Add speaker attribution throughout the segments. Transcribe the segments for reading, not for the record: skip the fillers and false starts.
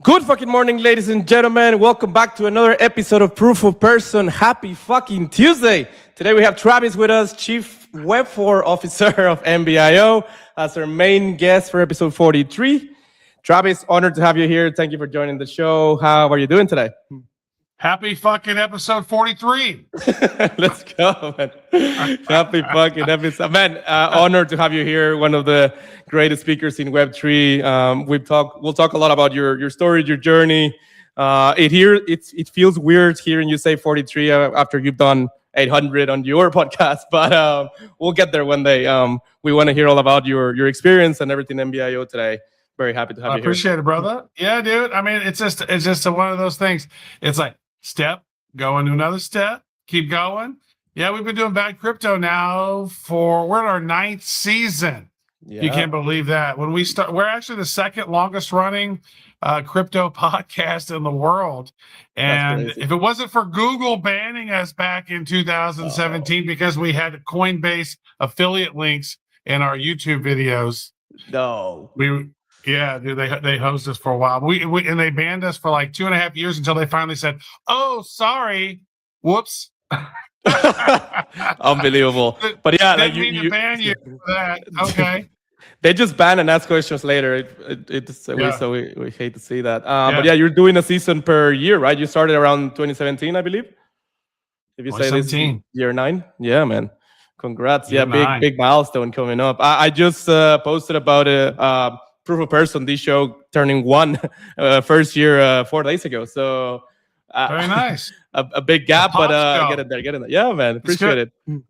Speaker 1: Good fucking morning, ladies and gentlemen. Welcome back to another episode of Proof of Person. Happy fucking Tuesday. Today we have Travis with us, Chief Web 4 Officer of MBIO, as our main guest for episode 43. Travis, honored to have you here. Thank you for joining the show. How are you doing today?
Speaker 2: Happy fucking episode 43.
Speaker 1: Let's go, man. Happy fucking episode. Man, honored to have you here. One of the greatest speakers in Web3. We'll talk a lot about your story, your journey. It feels weird hearing you say 43 after you've done 800 on your podcast, but we'll get there one day. We want to hear all about your experience and everything MBIO today. Very happy to have you here.
Speaker 2: I appreciate it, brother. Yeah, dude. I mean, it's just one of those things. It's like step, go into another step, keep going. Yeah, we've been doing Bad Crypto now we're in our 9th season. Yeah. You can't believe that. When we start, we're actually the second longest running crypto podcast in the world. And if it wasn't for Google banning us back in 2017 because we had Coinbase affiliate links in our YouTube videos. Yeah, dude, they hosed us for a while. And they banned us for like 2.5 years until they finally said, "Oh, sorry, whoops."
Speaker 1: Unbelievable. But yeah,
Speaker 2: like you ban you for that. Okay.
Speaker 1: They just ban and ask questions later. We hate to see that. But yeah, you're doing a season per year, right? You started around 2017, I believe. If you say this year 9, yeah, man. Congrats. Yeah, big milestone coming up. I just posted about it. Proof of Person, this show turning 1 first year 4 days ago. So
Speaker 2: very nice.
Speaker 1: a big gap, but get it there. Yeah, man. Appreciate it.
Speaker 2: In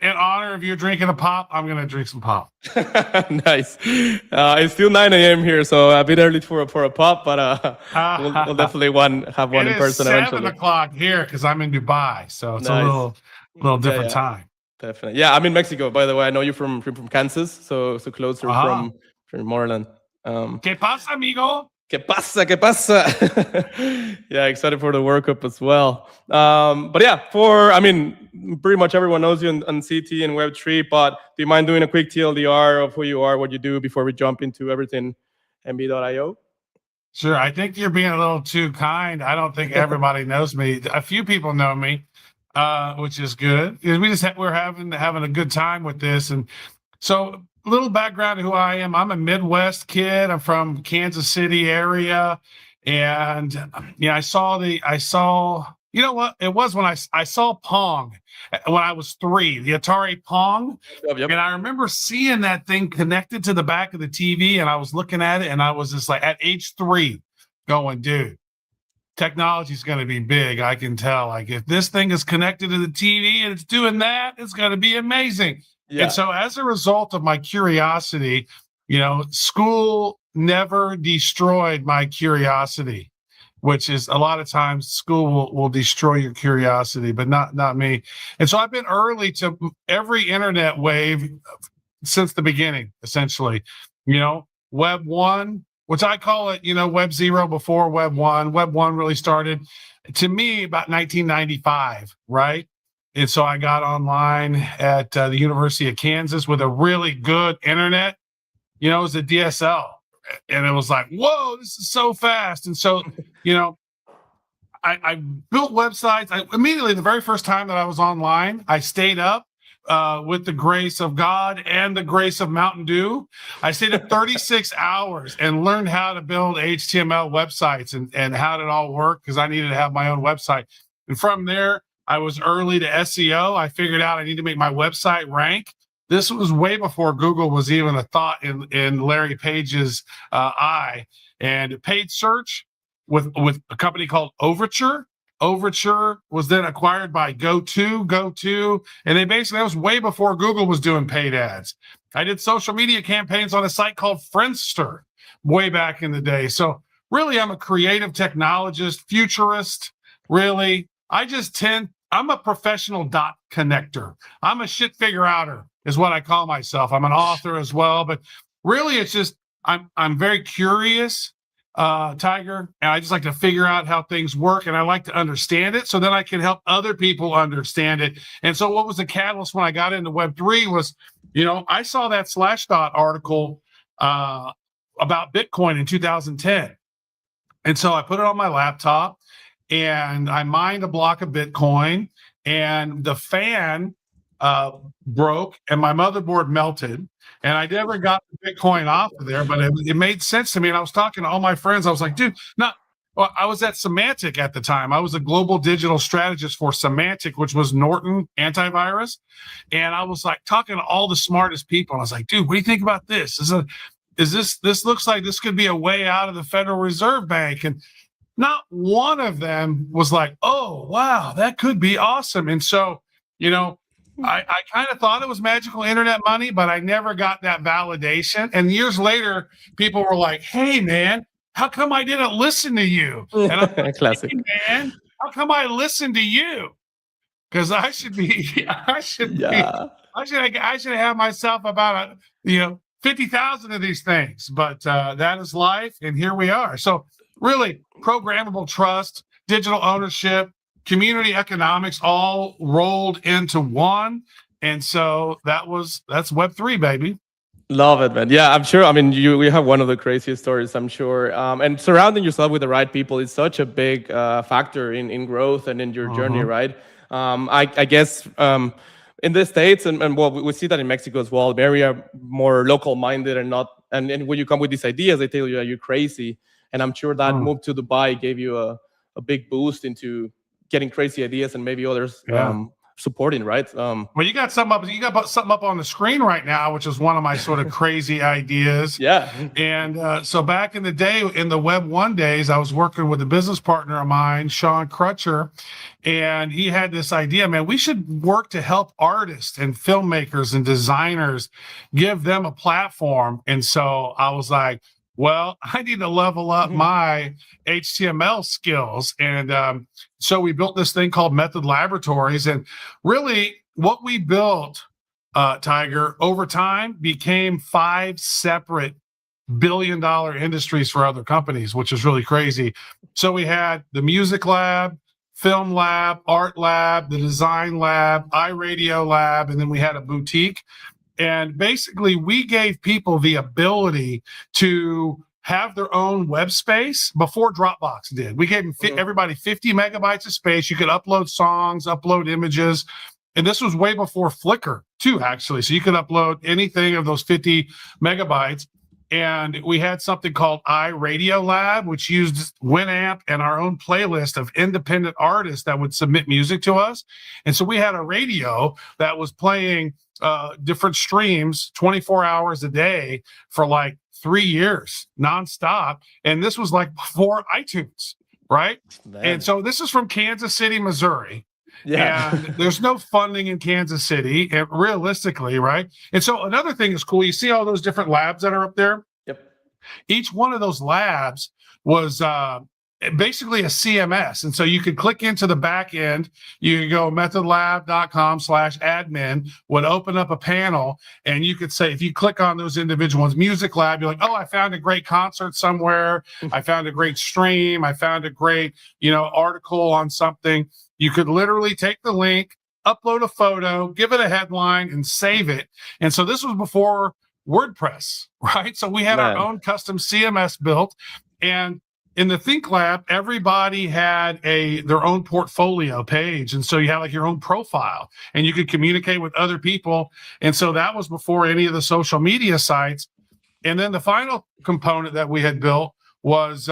Speaker 2: honor of you drinking a pop, I'm gonna drink some pop.
Speaker 1: Nice. It's still 9 a.m. here, so a bit early for a pop, but we'll definitely have one in person eventually.
Speaker 2: 7 o'clock here because I'm in Dubai, so it's a little different time.
Speaker 1: Definitely. Yeah, I'm in Mexico, by the way. I know you're from Kansas, so closer from Moreland.
Speaker 2: ¿Qué pasa, amigo?
Speaker 1: ¿Qué pasa? Yeah, excited for the World Cup as well. But yeah, pretty much everyone knows you on CT and Web3, but do you mind doing a quick TLDR of who you are, what you do before we jump into everything MB.io?
Speaker 2: Sure. I think you're being a little too kind. I don't think everybody knows me. A few people know me, which is good. We're having a good time with this. And so little background of who I am. I'm a Midwest kid. I'm from Kansas City area. And I saw, you know what? It was when I saw Pong when I was 3, the Atari Pong. Yep. And I remember seeing that thing connected to the back of the TV, and I was looking at it, and I was just like, at age 3, going, dude, technology is going to be big. I can tell. Like, if this thing is connected to the TV and it's doing that, it's going to be amazing. Yeah. And so as a result of my curiosity, school never destroyed my curiosity, which is a lot of times school will destroy your curiosity, but not me. And so I've been early to every internet wave since the beginning, essentially. Web 1, which I call it, Web 0 before Web 1. Web 1 really started, to me, about 1995, right? And so I got online at the University of Kansas with a really good internet. It was a DSL. And it was like, whoa, this is so fast. And so, I built websites. Immediately, the very first time that I was online, I stayed up with the grace of God and the grace of Mountain Dew. I stayed up 36 hours and learned how to build HTML websites and how it all worked because I needed to have my own website. And from there, I was early to SEO. I figured out I need to make my website rank. This was way before Google was even a thought in Larry Page's eye. And paid search with a company called Overture. Overture was then acquired by GoTo, and that was way before Google was doing paid ads. I did social media campaigns on a site called Friendster way back in the day. So really, I'm a creative technologist, futurist. Really, I'm a professional dot connector. I'm a shit figure outer, is what I call myself. I'm an author as well, but really, it's just I'm very curious, Tiger, and I just like to figure out how things work, and I like to understand it so then I can help other people understand it. And so, what was the catalyst when I got into Web3 was, I saw that Slashdot article about Bitcoin in 2010. And so I put it on my laptop and I mined a block of Bitcoin, and the fan broke and my motherboard melted. And I never got the Bitcoin off of there, but it made sense to me. And I was talking to all my friends. I was like, dude, well, I was at Symantec at the time. I was a global digital strategist for Symantec, which was Norton antivirus. And I was like talking to all the smartest people. And I was like, dude, what do you think about this? This looks like this could be a way out of the Federal Reserve Bank. And not one of them was like, oh, wow, that could be awesome. And so, I kind of thought it was magical internet money, but I never got that validation. And years later, people were like, hey, man, how come I didn't listen to you? And I'm like,
Speaker 1: Classic.
Speaker 2: hey, man, how come I listened to you? Because I should have myself about 50,000 of these things, but that is life, and here we are. So really, programmable trust, digital ownership, community economics, all rolled into one, and so that's Web3, baby.
Speaker 1: Love it, man. Yeah, I'm sure. I mean, we have one of the craziest stories, I'm sure. And surrounding yourself with the right people is such a big factor in growth and in your journey, right? I guess in the States, and well, we see that in Mexico as well, very more local minded and not. And when you come with these ideas, they tell you you're crazy. And I'm sure that move to Dubai gave you a big boost into getting crazy ideas and maybe others supporting, right?
Speaker 2: Well, you got something up on the screen right now, which is one of my sort of crazy ideas.
Speaker 1: Yeah.
Speaker 2: And so back in the day, in the Web 1 days, I was working with a business partner of mine, Sean Crutcher, and he had this idea, man, we should work to help artists and filmmakers and designers, give them a platform. And so I was like, well, I need to level up my HTML skills. And so we built this thing called Method Laboratories. And really what we built, Tiger, over time became 5 separate billion-dollar industries for other companies, which is really crazy. So we had the music lab, film lab, art lab, the design lab, iRadio lab, and then we had a boutique. And basically, we gave people the ability to have their own web space before Dropbox did. We gave everybody 50 megabytes of space. You could upload songs, upload images. And this was way before Flickr, too, actually. So you could upload anything of those 50 megabytes. And we had something called iRadio Lab, which used Winamp and our own playlist of independent artists that would submit music to us. And so we had a radio that was playing different streams 24 hours a day for like 3 years nonstop. And this was like before iTunes, right? Man. And so this is from Kansas City, Missouri. Yeah. And there's no funding in Kansas City, realistically, right? And so another thing is cool. You see all those different labs that are up there?
Speaker 1: Yep. Each
Speaker 2: one of those labs was basically a CMS. And so you could click into the back end. You could go methodlab.com/admin, would open up a panel, and you could say, if you click on those individual ones, Music Lab, you're like, oh, I found a great concert somewhere. I found a great stream. I found a great, article on something. You could literally take the link, upload a photo, give it a headline, and save it. And so this was before WordPress, right? So we had our own custom CMS built. And in the Think Lab, everybody had their own portfolio page. And so you had like your own profile and you could communicate with other people. And so that was before any of the social media sites. And then the final component that we had built was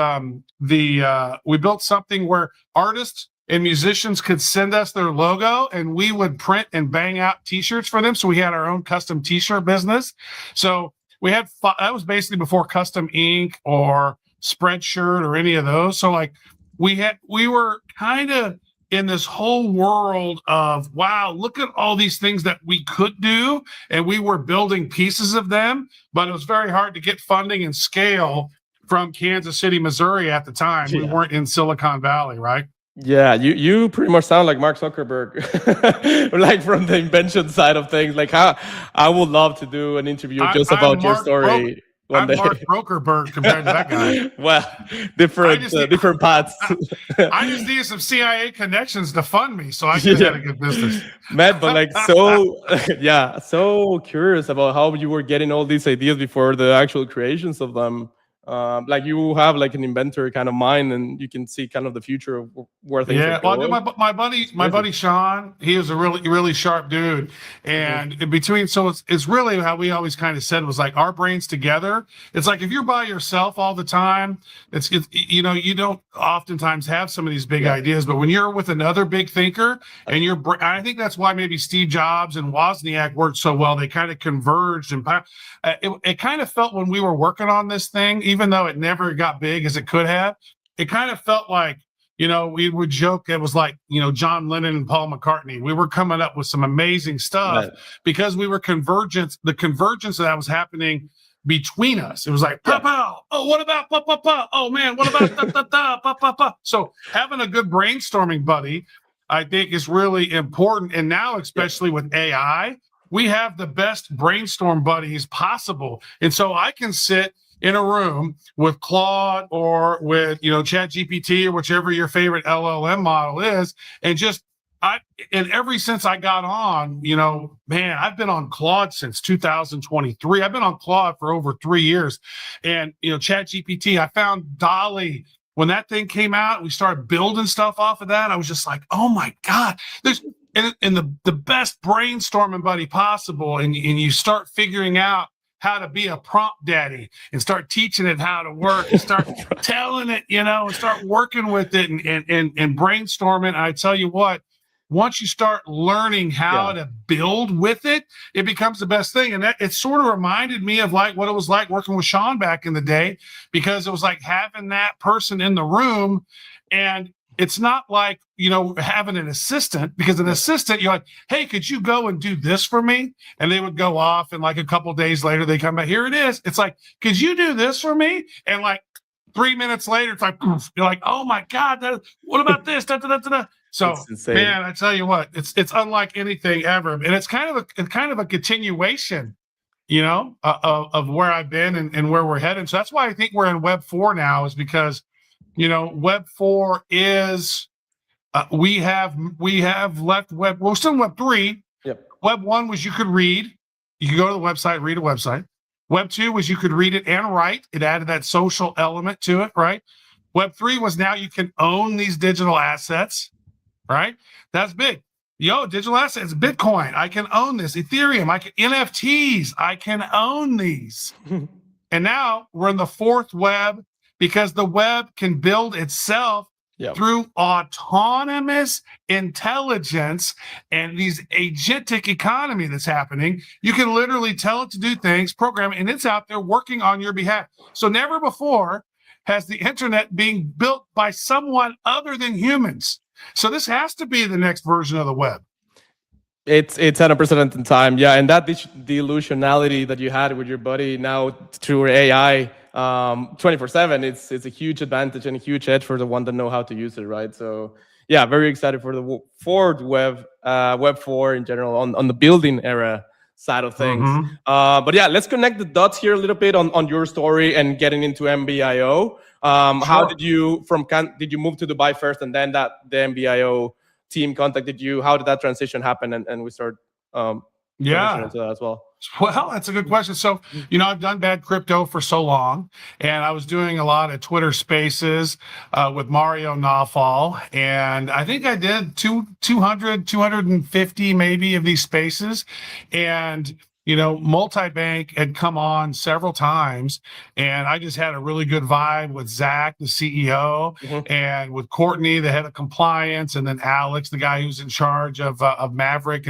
Speaker 2: we built something where artists and musicians could send us their logo and we would print and bang out t-shirts for them. So we had our own custom t-shirt business. So we had, that was basically before custom ink or Spreadshirt or any of those. So like we were kind of in this whole world of, wow, look at all these things that we could do. And we were building pieces of them, but it was very hard to get funding and scale from Kansas City, Missouri at the time. We weren't in Silicon Valley, right?
Speaker 1: Yeah, you pretty much sound like Mark Zuckerberg, like from the invention side of things. Like how I would love to do an interview just about your story.
Speaker 2: I'm Mark Brokerberg compared to that guy.
Speaker 1: Well, different paths.
Speaker 2: I just needed some CIA connections to fund me, so I could have a good business.
Speaker 1: Man, but like so curious about how you were getting all these ideas before the actual creations of them. Like you have like an inventor kind of mind, and you can see kind of the future of where things are going.
Speaker 2: Well, my buddy Sean, he was a really sharp dude, and in between, so it's really how we always kind of said was like our brains together. It's like if you're by yourself all the time, it's you know, you don't oftentimes have some of these big ideas, but when you're with another big thinker, and I think that's why maybe Steve Jobs and Wozniak worked so well. They kind of converged, and it kind of felt when we were working on this thing, even though it never got big as it could have, it kind of felt like, you know, we would joke it was like, you know, John Lennon and Paul McCartney. We were coming up with some amazing stuff because we were the convergence that was happening between us. It was like, pow, pow. Oh, what about pa, pa, pa? Oh man, what about da, da, da, pa, pa, pa? So having a good brainstorming buddy, I think, is really important. And now, especially with AI, we have the best brainstorm buddies possible. And so I can sit in a room with Claude or with, you know, Chat GPT or whichever your favorite LLM model is, and ever since I got on, you know, man, I've been on Claude since 2023. I've been on Claude for over 3 years. And, you know, Chat GPT, I found Dolly when that thing came out. We started building stuff off of that. I was just like, oh my God, and the best brainstorming buddy possible. And you start figuring out how to be a prompt daddy and start teaching it how to work and start telling it, you know, and start working with it and brainstorming. I tell you what, once you start learning how to build with it, it becomes the best thing. And it sort of reminded me of like what it was like working with Sean back in the day, because it was like having that person in the room. And it's not like, you know, having an assistant, because an assistant, you're like, hey, could you go and do this for me? And they would go off, and like a couple of days later, they come back, here it is. It's like, could you do this for me? And like 3 minutes later, it's like, you're like, oh my God, what about this? Da, da, da, da, da. So, man, I tell you what, it's unlike anything ever. And it's kind of a continuation, you know, of where I've been and where we're headed. So that's why I think we're in Web 4 now, is because, you know, Web 4 is we have left Web. We're still in Web 3.
Speaker 1: Yep.
Speaker 2: Web 1 was you could read. You could go to the website, read a website. Web 2 was you could read it and write. It added that social element to it, right? Web 3 was now you can own these digital assets, right? That's big. Digital assets, Bitcoin. I can own this. Ethereum. NFTs. I can own these. And now we're in the fourth web, because the web can build itself through autonomous intelligence and these agentic economy that's happening. You can literally tell it to do things, program it, and it's out there working on your behalf. So never before has the internet being built by someone other than humans. So this has to be the next version of the web.
Speaker 1: It's unprecedented time. Yeah. And that delusionality that you had with your buddy now through AI, 24/7, it's a huge advantage and a huge edge for the one that know how to use it, right? So yeah, very excited for the forward web 4 in general on the building era side of things. But yeah, let's connect the dots here a little bit on your story and getting into MBIO. How did you move to Dubai first, and then the MBIO team contacted you? How did that transition happen? And we start into that as well.
Speaker 2: Well, that's a good question. So, you know, I've done bad crypto for so long, and I was doing a lot of Twitter spaces with Mario Nawfal, and I think I did 250 maybe of these spaces. And, you know, Multibank had come on several times, and I just had a really good vibe with Zach, the CEO, and with Courtney, the head of compliance, and then Alex, the guy who's in charge of Maverick.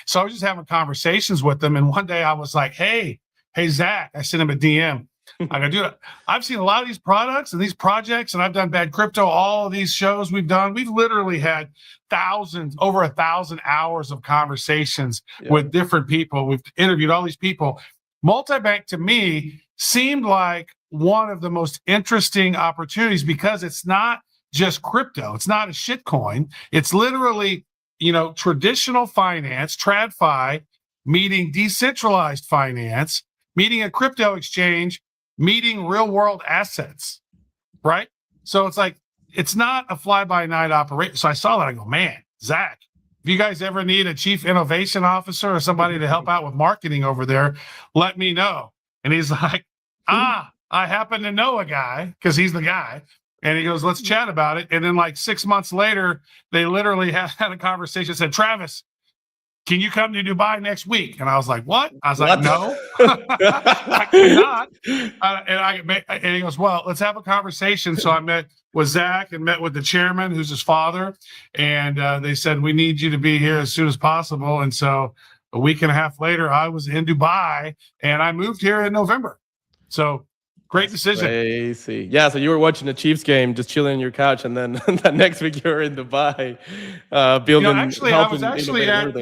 Speaker 2: So I was just having conversations with them. And one day I was like, hey, Zach, I sent him a DM. I go, dude, I've seen a lot of these products and these projects, and I've done Bad Crypto, all of these shows we've done. We've literally had over 1,000 hours of conversations with different people. We've interviewed all these people. Multi-bank to me seemed like one of the most interesting opportunities because it's not just crypto. It's not a shit coin. It's literally, traditional finance, TradFi, meeting decentralized finance, meeting a crypto exchange, meeting real world assets, right? So it's like, it's not a fly-by-night operation. So I saw that. I go, man, Zach, if you guys ever need a chief innovation officer or somebody to help out with marketing over there, let me know. And he's like, I happen to know a guy, because he's the guy. And he goes, let's chat about it. And then like 6 months later, they literally had a conversation, said, Travis, can you come to Dubai next week? And I was like, what? I was like, no, I cannot. And he goes, well, let's have a conversation. So I met with Zach and met with the chairman, who's his father. And they said, we need you to be here as soon as possible. And so a week and a half later, I was in Dubai and I moved here in November. So great decision.
Speaker 1: Crazy. Yeah, so you were watching the Chiefs game, just chilling on your couch, and then the next week you were in Dubai, building.
Speaker 2: I was actually at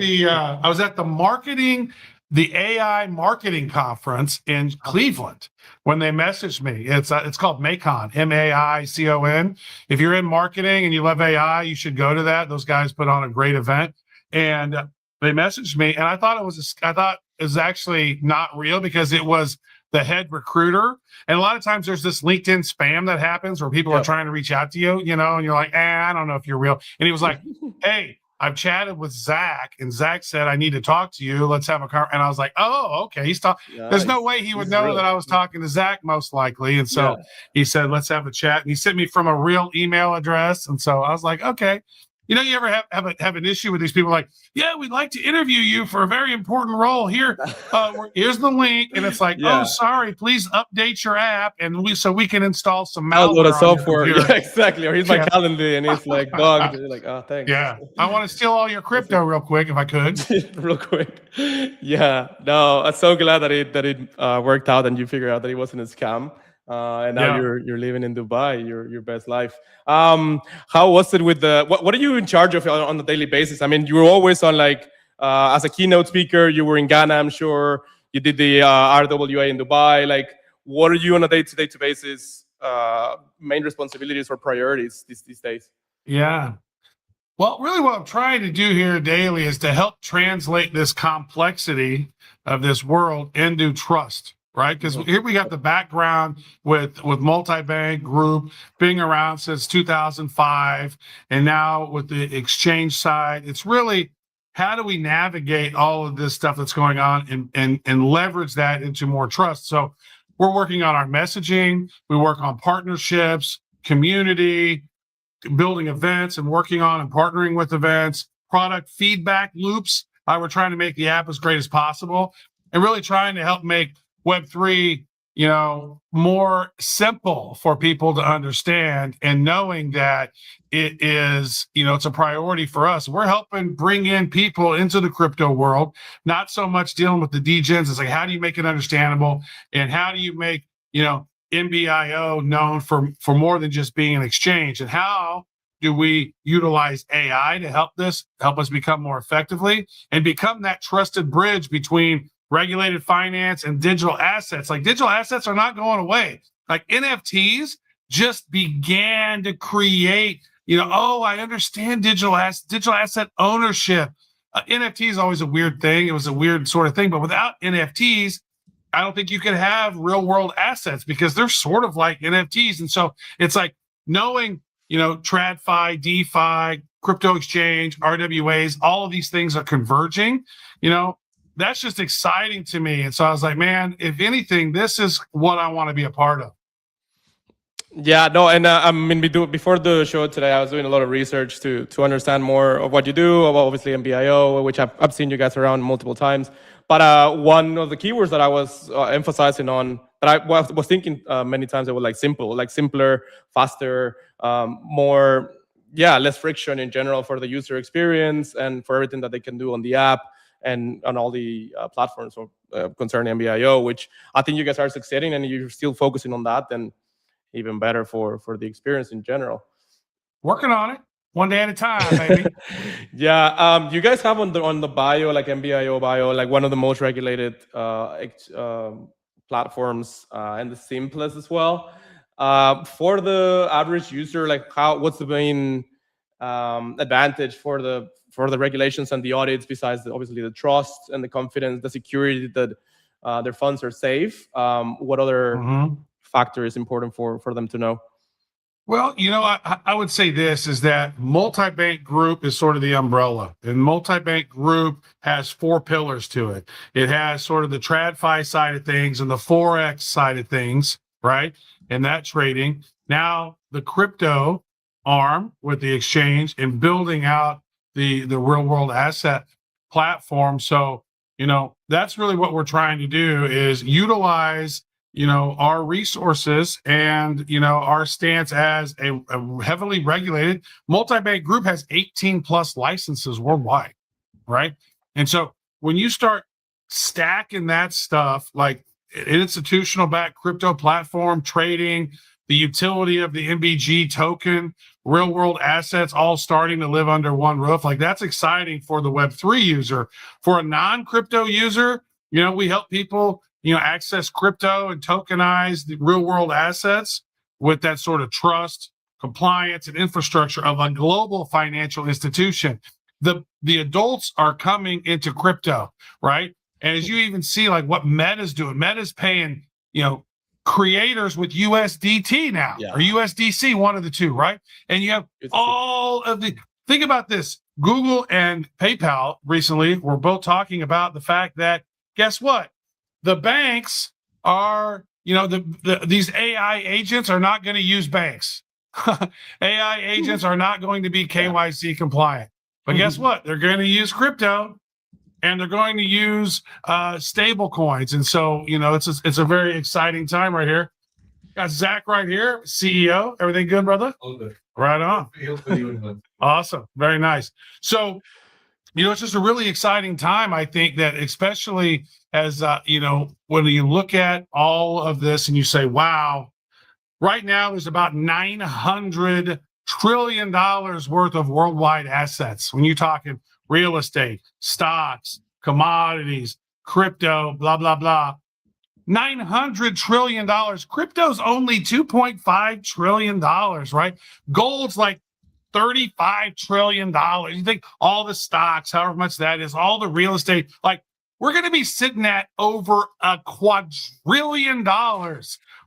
Speaker 2: the AI marketing conference in Cleveland when they messaged me. It's called Macon, MAICON. If you're in marketing and you love AI, you should go to that. Those guys put on a great event, and they messaged me, and I thought it was actually not real because it was the head recruiter. And a lot of times there's this LinkedIn spam that happens where people are trying to reach out to you, and you're like, I don't know if you're real. And he was like, hey, I've chatted with Zach, and Zach said, I need to talk to you. Let's have a car. And I was like, oh, okay. He's talking. Nice. There's no way he would know that I was talking to Zach, most likely. And so he said, let's have a chat. And he sent me from a real email address. And so I was like, okay. You ever have an issue with these people like, yeah, we'd like to interview you for a very important role here. Here's the link. And it's like, oh, sorry, please update your app. And we can install some malware
Speaker 1: software. Yeah, exactly. Or he's my calendar and he's like, bugged. You're like, oh, thanks.
Speaker 2: Yeah. I want to steal all your crypto real quick if I could.
Speaker 1: Real quick. Yeah. No, I'm so glad that it worked out and you figured out that it wasn't a scam. And now you're living in Dubai, your best life. How was it with what are you in charge of on a daily basis? I mean, you were always on as a keynote speaker, you were in Ghana, I'm sure. You did the RWA in Dubai. Like, what are you on a day-to-day basis, main responsibilities or priorities these days?
Speaker 2: Yeah. Well, really what I'm trying to do here daily is to help translate this complexity of this world into trust. Right, because here we got the background with multi-bank group being around since 2005, and now with the exchange side, it's really how do we navigate all of this stuff that's going on and leverage that into more trust. So we're working on our messaging, we work on partnerships, community, building events, and working on and partnering with events, product feedback loops. We're trying to make the app as great as possible, and really trying to help make Web3, more simple for people to understand, and knowing that it is, it's a priority for us. We're helping bring in people into the crypto world, not so much dealing with the degens. It's like, how do you make it understandable? And how do you make, MBIO known for more than just being an exchange? And how do we utilize AI to help us become more effectively and become that trusted bridge between regulated finance and digital assets? Like, digital assets are not going away. Like, NFTs just began to create, I understand digital asset ownership. NFT is always a weird thing. It was a weird sort of thing, but without NFTs, I don't think you could have real world assets because they're sort of like NFTs. And so it's like knowing, TradFi, DeFi, crypto exchange, RWAs, all of these things are converging, that's just exciting to me. And so I was like, man, if anything, this is what I want to be a part of.
Speaker 1: Yeah, no, and before the show today, I was doing a lot of research to understand more of what you do, obviously MBIO, which I've seen you guys around multiple times. But one of the keywords that I was emphasizing on, that I was thinking many times, it was like simpler, faster, more, less friction in general for the user experience and for everything that they can do on the app. and on all the platforms concerning MBIO, which I think you guys are succeeding, and you're still focusing on that, then even better for the experience in general.
Speaker 2: Working on it, one day at a time, baby.
Speaker 1: Yeah, you guys have on the bio, like MBIO bio, like one of the most regulated platforms, and the simplest as well. For the average user, like what's the main advantage for the regulations and the audits, besides obviously the trust and the confidence, the security that their funds are safe? What other factor is important for them to know?
Speaker 2: Well, I would say this is that multi-bank group is sort of the umbrella, and multi-bank group has 4 pillars to it. It has sort of the TradFi side of things and the Forex side of things, right? And that trading. Now the crypto arm with the exchange and building out the real world asset platform. So, that's really what we're trying to do is utilize our resources and our stance as a heavily regulated multi-bank group has 18 plus licenses worldwide, right? And so when you start stacking that stuff, like institutional backed crypto platform trading, the utility of the MBG token, real world assets all starting to live under one roof, like that's exciting for the Web3 user. For a non-crypto user, we help people access crypto and tokenize the real world assets with that sort of trust, compliance, and infrastructure of a global financial institution. The adults are coming into crypto, right? And as you even see, like what Meta's doing, Meta's paying, creators with USDT now, or USDC, one of the two, right? And you have all of the, think about this. Google and PayPal recently were both talking about the fact that, guess what? The banks are, these AI agents are not going to use banks. AI agents are not going to be KYC compliant. But guess what? They're going to use crypto, and they're going to use stable coins. And so, it's a very exciting time right here. Got Zach right here, CEO. Everything good, brother?
Speaker 3: All good.
Speaker 2: Right on. Awesome. Very nice. So, it's just a really exciting time. I think that especially as, when you look at all of this and you say, wow, right now there's about $900 trillion worth of worldwide assets. When you're talking real estate, stocks, commodities, crypto, blah, blah, blah. $900 trillion. Crypto's only $2.5 trillion, right? Gold's like $35 trillion. You think all the stocks, however much that is, all the real estate, like we're going to be sitting at over $1 quadrillion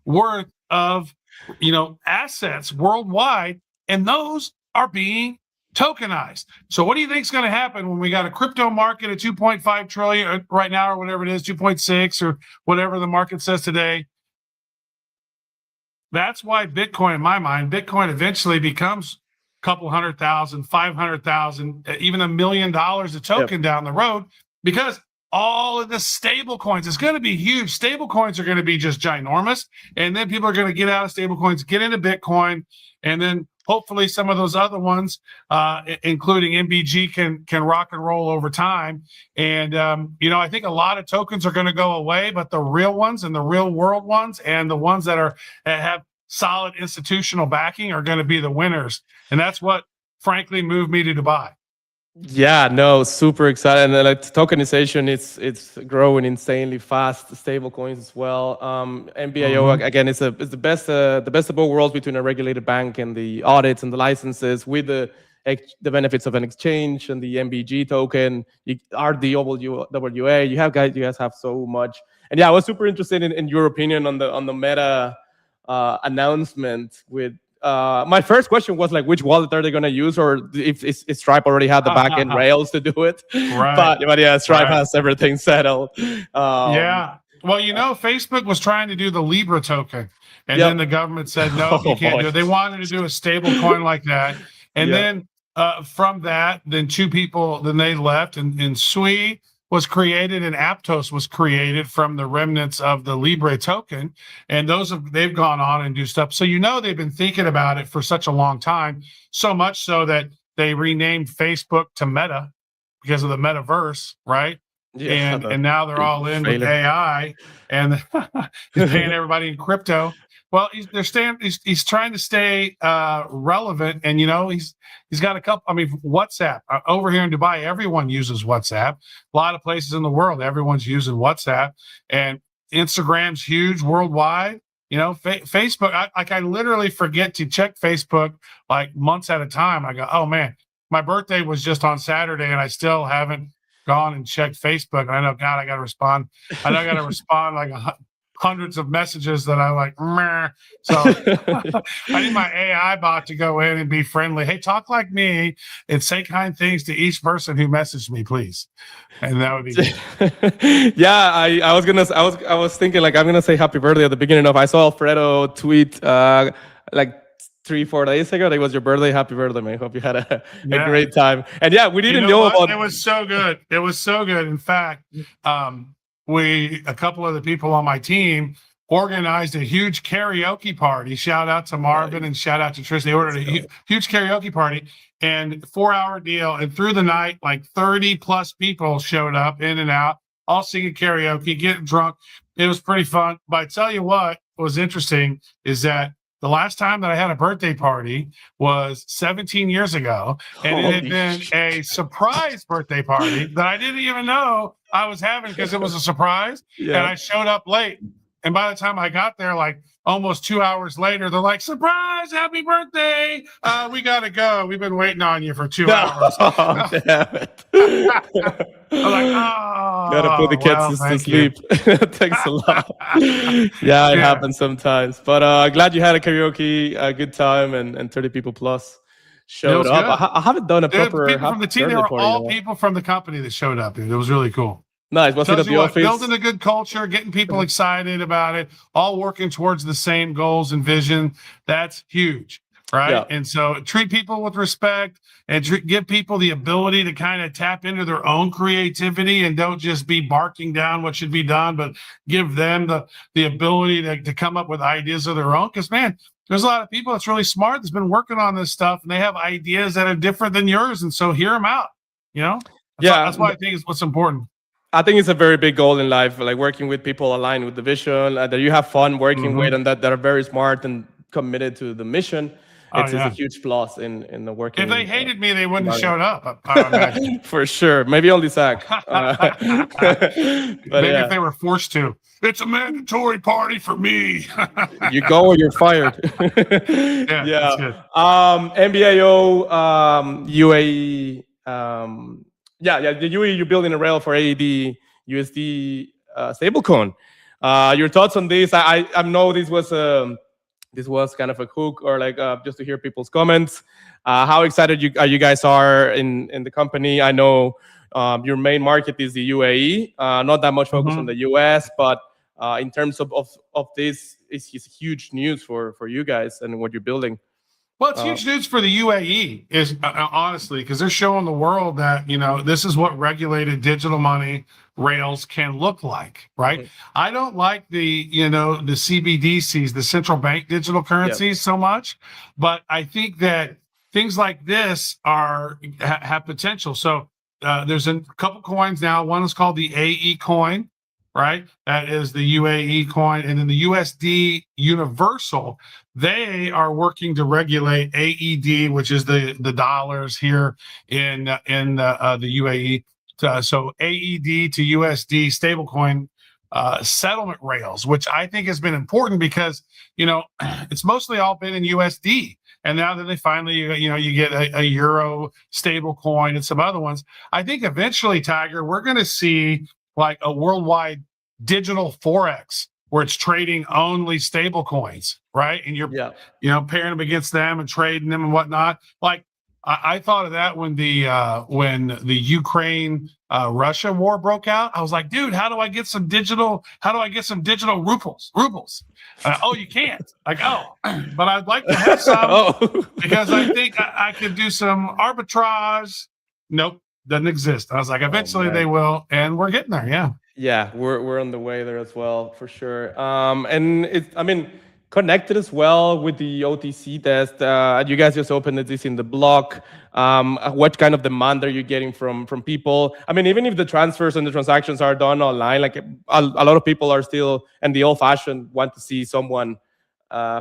Speaker 2: worth of, assets worldwide. And those are being tokenized. So what do you think is going to happen when we got a crypto market at 2.5 trillion right now, or whatever it is, 2.6 or whatever the market says today? That's why Bitcoin, in my mind, Bitcoin eventually becomes a couple 100,000, 500,000, even $1 million a token down the road, because all of the stable coins, it's going to be huge. Stable coins are going to be just ginormous. And then people are going to get out of stable coins, get into Bitcoin. And then hopefully some of those other ones, including MBG, can rock and roll over time. And, I think a lot of tokens are going to go away, but the real ones and the real world ones and the ones that have solid institutional backing are going to be the winners. And that's what, frankly, moved me to Dubai.
Speaker 1: Yeah, no, super excited. And like tokenization, it's growing insanely fast. Stable coins as well. MBIO again, it's the best of both worlds between a regulated bank and the audits and the licenses, with the benefits of an exchange and the MBG token, RDWA. You guys have so much. And yeah, I was super interested in your opinion on the Meta announcement with. My first question was like, which wallet are they going to use, or if Stripe already had the backend rails to do it?
Speaker 2: Right.
Speaker 1: But yeah, Stripe has everything settled.
Speaker 2: Yeah. Well, Facebook was trying to do the Libra token, and then the government said no, you can't do it. They wanted to do a stable coin like that, and then from that, then two people, then they left, and Sui was created and Aptos was created from the remnants of the Libre token. And they've gone on and do stuff. So, they've been thinking about it for such a long time, so much so that they renamed Facebook to Meta because of the metaverse, right?
Speaker 1: Yeah,
Speaker 2: and now they're all in with
Speaker 1: trailer.
Speaker 2: AI, and he's paying everybody in crypto. Well, he's trying to stay relevant, and he's got a couple. I mean, WhatsApp over here in Dubai, everyone uses WhatsApp. A lot of places in the world, everyone's using WhatsApp, and Instagram's huge worldwide. Facebook. I literally forget to check Facebook like months at a time. I go, oh man, my birthday was just on Saturday, and I still haven't gone and checked Facebook. And I know, God, I got to respond. I know I got to respond like hundreds of messages that I like. Meh. So I need my AI bot to go in and be friendly. Hey, talk like me and say kind things to each person who messaged me, please. And that would be good.
Speaker 1: Yeah, I was thinking like I'm gonna say happy birthday at the beginning of. I saw Alfredo tweet like 3-4 days ago. That was your birthday. Happy birthday, man. Hope you had a great time. And yeah, we didn't know about
Speaker 2: it. Was so good. It was so good. In fact, a couple of the people on my team organized a huge karaoke party. Shout out to Marvin and shout out to Trish. They ordered a huge karaoke party and 4-hour deal. And through the night, like 30 plus people showed up in and out, all singing karaoke, getting drunk. It was pretty fun. But I tell you what was interesting is that the last time that I had a birthday party was 17 years ago, and it had been a surprise birthday party that I didn't even know I was having because it was a surprise, and I showed up late. And by the time I got there, like almost 2 hours later, they're like, "Surprise! Happy birthday! We gotta go. We've been waiting on you for 2 hours."
Speaker 1: Oh, damn it!
Speaker 2: I'm like, "Oh,
Speaker 1: gotta put the kids to sleep." Thanks a lot. Yeah, it happens sometimes. But glad you had a karaoke, a good time, and 30 people plus showed up. I haven't done a proper
Speaker 2: people from the team. They were all people from the company that showed up. Dude. It was really cool.
Speaker 1: Nice. Was it at the office?
Speaker 2: Building a good culture, getting people excited about it, all working towards the same goals and vision. That's huge, right? Yeah. And so treat people with respect and give people the ability to kind of tap into their own creativity and don't just be barking down what should be done, but give them the ability to come up with ideas of their own. Because, man, there's a lot of people that's really smart that's been working on this stuff, and they have ideas that are different than yours. And so hear them out, That's why I think it's what's important.
Speaker 1: I think it's a very big goal in life, like working with people aligned with the vision, that you have fun working with, and that are very smart and committed to the mission. It's a huge plus in the working.
Speaker 2: If they hated me, they wouldn't have showed up. I imagine.
Speaker 1: For sure. Maybe only Zach.
Speaker 2: Maybe if they were forced to. It's a mandatory party for me.
Speaker 1: You go or you're fired.
Speaker 2: Yeah.
Speaker 1: MBAO, UAE. The UAE, you're building a rail for AED USD stablecoin. Your thoughts on this? I know this was kind of a hook, or like just to hear people's comments. How excited you guys are in the company? I know your main market is the UAE, not that much focus on the US, but in terms of this, it's huge news for you guys and what you're building.
Speaker 2: Well, it's huge news for the UAE, is honestly, because they're showing the world that, this is what regulated digital money rails can look like, right? Mm-hmm. I don't like the CBDCs, the central bank digital currencies so much, but I think that things like this have potential. So there's a couple coins now. One is called the AE coin, right? That is the UAE coin. And then the USD Universal, they are working to regulate AED, which is the dollars here in the UAE. So AED to USD stablecoin settlement rails, which I think has been important because, it's mostly all been in USD. And now that they finally, you get a euro stable coin and some other ones, I think eventually, Tiger, we're going to see like a worldwide digital Forex where it's trading only stable coins, right? And you're, pairing them against them and trading them and whatnot. Like I thought of that when the Ukraine Russia war broke out. I was like, dude, how do I get some digital rubles? Oh, you can't. Like, but I'd like to have some because I think I could do some arbitrage. Nope, doesn't exist. I was like, eventually they will, and we're getting there. Yeah,
Speaker 1: we're on the way there as well, for sure. And connected as well with the OTC desk. You guys just opened this in the block. What kind of demand are you getting from people? I mean, even if the transfers and the transactions are done online, like a lot of people are still, and the old-fashioned want to see someone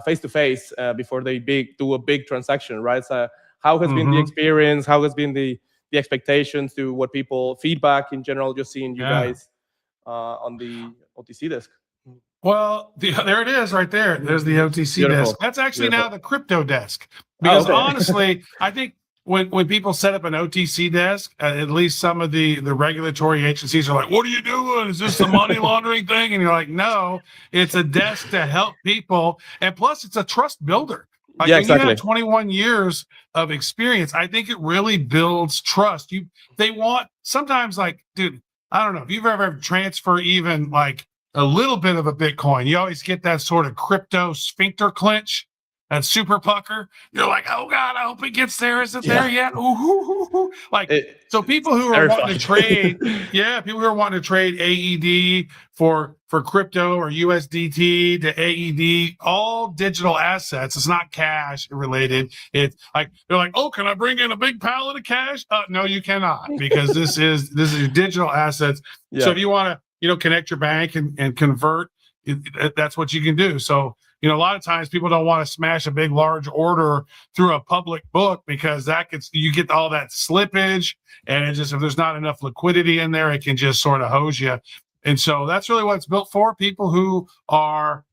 Speaker 1: face to face before they do a big transaction, right? So, how has been the
Speaker 2: Mm-hmm.
Speaker 1: experience? How has been the expectations to what people feedback in general? Just seeing you
Speaker 2: Yeah.
Speaker 1: guys on the OTC desk.
Speaker 2: Well, there it is right there. There's the OTC
Speaker 1: Beautiful.
Speaker 2: desk. That's actually
Speaker 1: Beautiful.
Speaker 2: now the crypto desk.
Speaker 1: Oh,
Speaker 2: Because
Speaker 1: okay.
Speaker 2: honestly, I think when people set up an OTC desk, at least some of the regulatory agencies are like, "What are you doing? Is this a money laundering thing?" And you're like, "No, it's a desk to help people, and plus, it's a trust builder." Like
Speaker 1: Yeah,
Speaker 2: when you
Speaker 1: exactly.
Speaker 2: have 21 years of experience, I think it really builds trust. They want sometimes like, dude, I don't know if you've ever transfer even like a little bit of a Bitcoin, you always get that sort of crypto sphincter clench, that super pucker. You're like, oh God, I hope it gets there. Is it there yet? Ooh, hoo, hoo, hoo. Like, so people who are wanting to trade, people who are wanting to trade AED for crypto or USDT to AED, all digital assets. It's not cash related. It's like they're like, oh, can I bring in a big pallet of cash? No, you cannot, because this is digital assets.
Speaker 1: Yeah.
Speaker 2: So if you want to connect your bank and convert, that's what you can do. So, a lot of times people don't want to smash a big, large order through a public book, because you get all that slippage, and it just, if there's not enough liquidity in there, it can just sort of hose you. And so that's really what it's built for. People who are,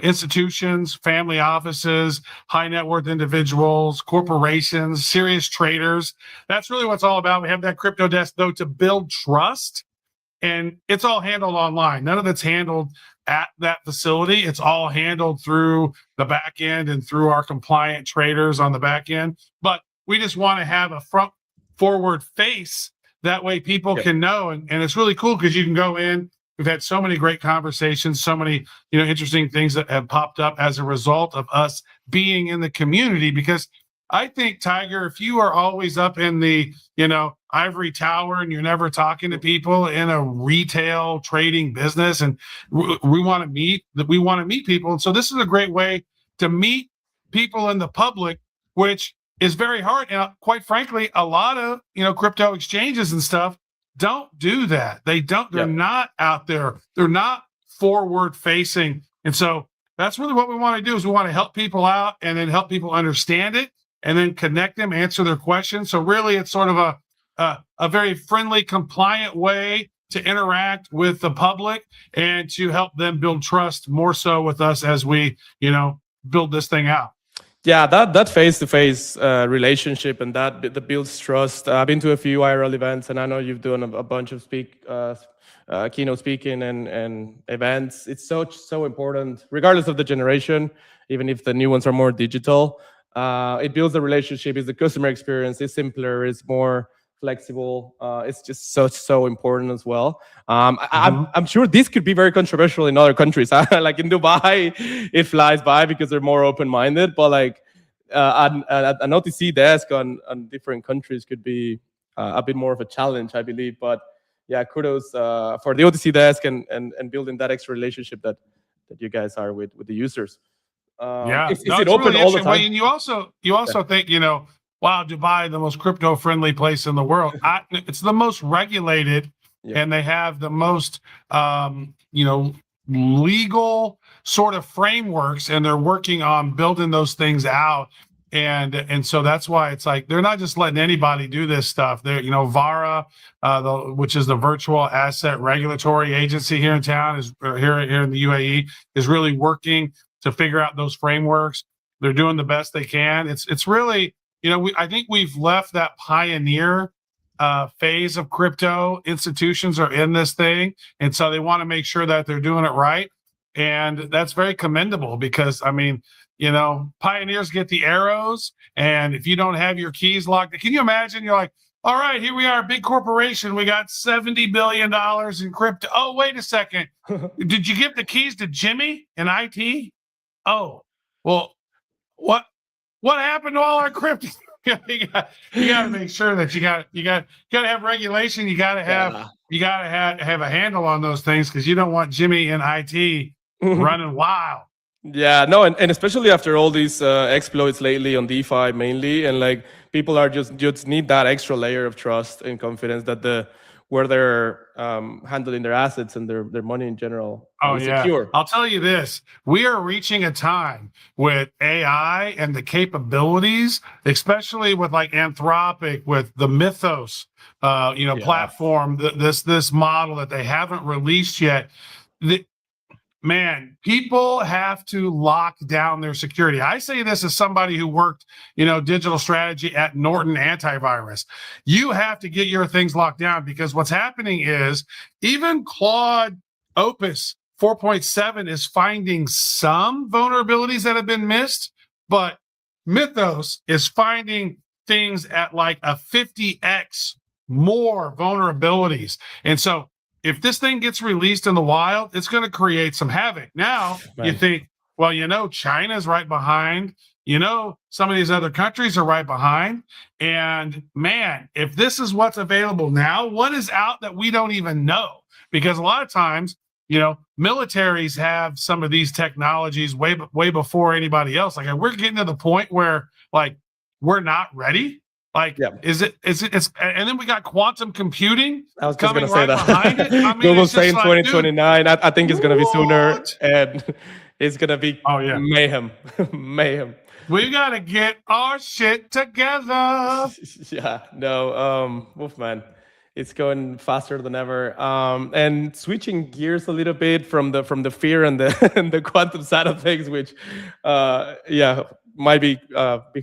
Speaker 2: institutions, family offices, high net worth individuals, corporations, serious traders. That's really what it's all about. We have that crypto desk, though, to build trust. And it's all handled online. None of it's handled at that facility. It's all handled through the back end and through our compliant traders on the back end. But we just want to have a front forward face. That way people can know. And it's really cool because you can go in. We've had so many great conversations, so many, interesting things that have popped up as a result of us being in the community. Because I think, Tiger, if you are always up in the, ivory tower and you're never talking to people in a retail trading business, and we want to meet people. And so this is a great way to meet people in the public, which is very hard. And quite frankly, a lot of, crypto exchanges and stuff don't do that. They're not out there. They're not forward facing. And so that's really what we want to do, is we want to help people out and then help people understand it, and then connect them, answer their questions. So really, it's sort of a very friendly, compliant way to interact with the public and to help them build trust more so with us as we, build this thing out.
Speaker 1: Yeah, that face-to-face relationship and that builds trust. I've been to a few IRL events, and I know you've done a bunch of keynote speaking and events. It's so important, regardless of the generation, even if the new ones are more digital. It builds the relationship. It's the customer experience. It's simpler. It's more flexible. It's just so important as well. I'm sure this could be very controversial in other countries. Like in Dubai, it flies by because they're more open-minded. But like an OTC desk on different countries could be a bit more of a challenge, I believe. But yeah, kudos for the OTC desk and building that extra relationship that you guys are with the users. Is it open
Speaker 2: really
Speaker 1: all the time?
Speaker 2: Well, and you also think, wow, Dubai, the most crypto friendly place in the world. It's the most regulated, and they have the most, legal sort of frameworks, and they're working on building those things out. And so that's why it's like they're not just letting anybody do this stuff. They're, VARA, which is the Virtual Asset Regulatory Agency here in town, is here in the UAE, is really working to figure out those frameworks. They're doing the best they can. It's really, I think we've left that pioneer phase of crypto. Institutions are in this thing, and so they want to make sure that they're doing it right. And that's very commendable, because pioneers get the arrows, and if you don't have your keys locked, can you imagine? You're like, all right, here we are, big corporation. We got $70 billion in crypto. Oh, wait a second. Did you give the keys to Jimmy in IT? Oh, well, what happened to all our crypto? you got to make sure that you got to have regulation. You got to have have a handle on those things, because you don't want Jimmy in IT running wild.
Speaker 1: Yeah, no, and especially after all these exploits lately on DeFi mainly, and like people are just need that extra layer of trust and confidence that the where they're handling their assets and their money in general
Speaker 2: Oh
Speaker 1: is
Speaker 2: yeah.
Speaker 1: secure.
Speaker 2: I'll tell you this. We are reaching a time with AI and the capabilities, especially with like Anthropic, with the Mythos
Speaker 1: Yeah,
Speaker 2: platform, this model that they haven't released yet. The, man, people have to lock down their security. I say this as somebody who worked, digital strategy at Norton Antivirus. You have to get your things locked down, because what's happening is even Claude Opus 4.7 is finding some vulnerabilities that have been missed, but Mythos is finding things at like a 50x more vulnerabilities. And so if this thing gets released in the wild, it's going to create some havoc. Now you
Speaker 1: man.
Speaker 2: think, well, China's right behind, some of these other countries are right behind. And man, if this is what's available now, what is out that we don't even know? Because a lot of times, militaries have some of these technologies way before anybody else. Like we're getting to the point where like we're not ready. Like,
Speaker 1: Yeah.
Speaker 2: it's and then we got quantum computing
Speaker 1: I was just
Speaker 2: coming
Speaker 1: gonna say
Speaker 2: right
Speaker 1: that.
Speaker 2: behind it. I mean,
Speaker 1: Google's
Speaker 2: it's just
Speaker 1: saying
Speaker 2: like,
Speaker 1: 2029. I think it's gonna be sooner,
Speaker 2: what?
Speaker 1: and it's gonna be
Speaker 2: Oh yeah,
Speaker 1: mayhem, mayhem.
Speaker 2: we gotta get our shit together.
Speaker 1: Yeah, no, Wolfman, it's going faster than ever. And switching gears a little bit from the fear and the and the quantum side of things, which, yeah, might be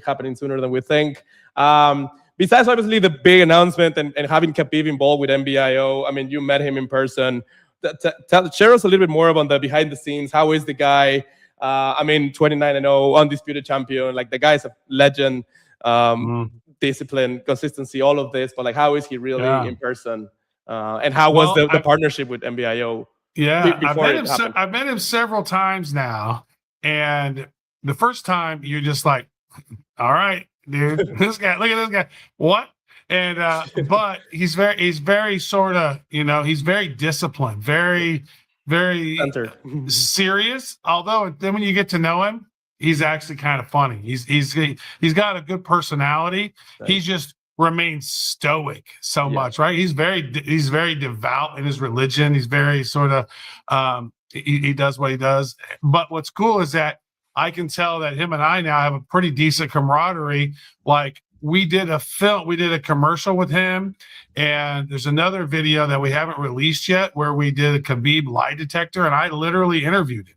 Speaker 1: happening sooner than we think. Besides, obviously, the big announcement and having Khabib involved with MBIO. I mean, you met him in person. Share us a little bit more about the behind the scenes. How is the guy? I mean, 29-0, undisputed champion. Like the guy's a legend. Discipline, consistency, all of this. But like, how is he really in person? And how was the partnership with MBIO?
Speaker 2: Yeah,
Speaker 1: Before
Speaker 2: I've met him several times now, and the first time you're just like, all right, dude, this guy, look at this guy. What? And but he's very sort of, he's very disciplined, very serious. Although then when you get to know him, he's actually kind of funny. He's got a good personality.
Speaker 1: Right.
Speaker 2: He's just remains stoic so much, right? He's very devout in his religion. He's very sort of he does what he does. But what's cool is that I can tell that him and I now have a pretty decent camaraderie. Like we did a commercial with him, and there's another video that we haven't released yet where we did a Khabib lie detector, and I literally interviewed him.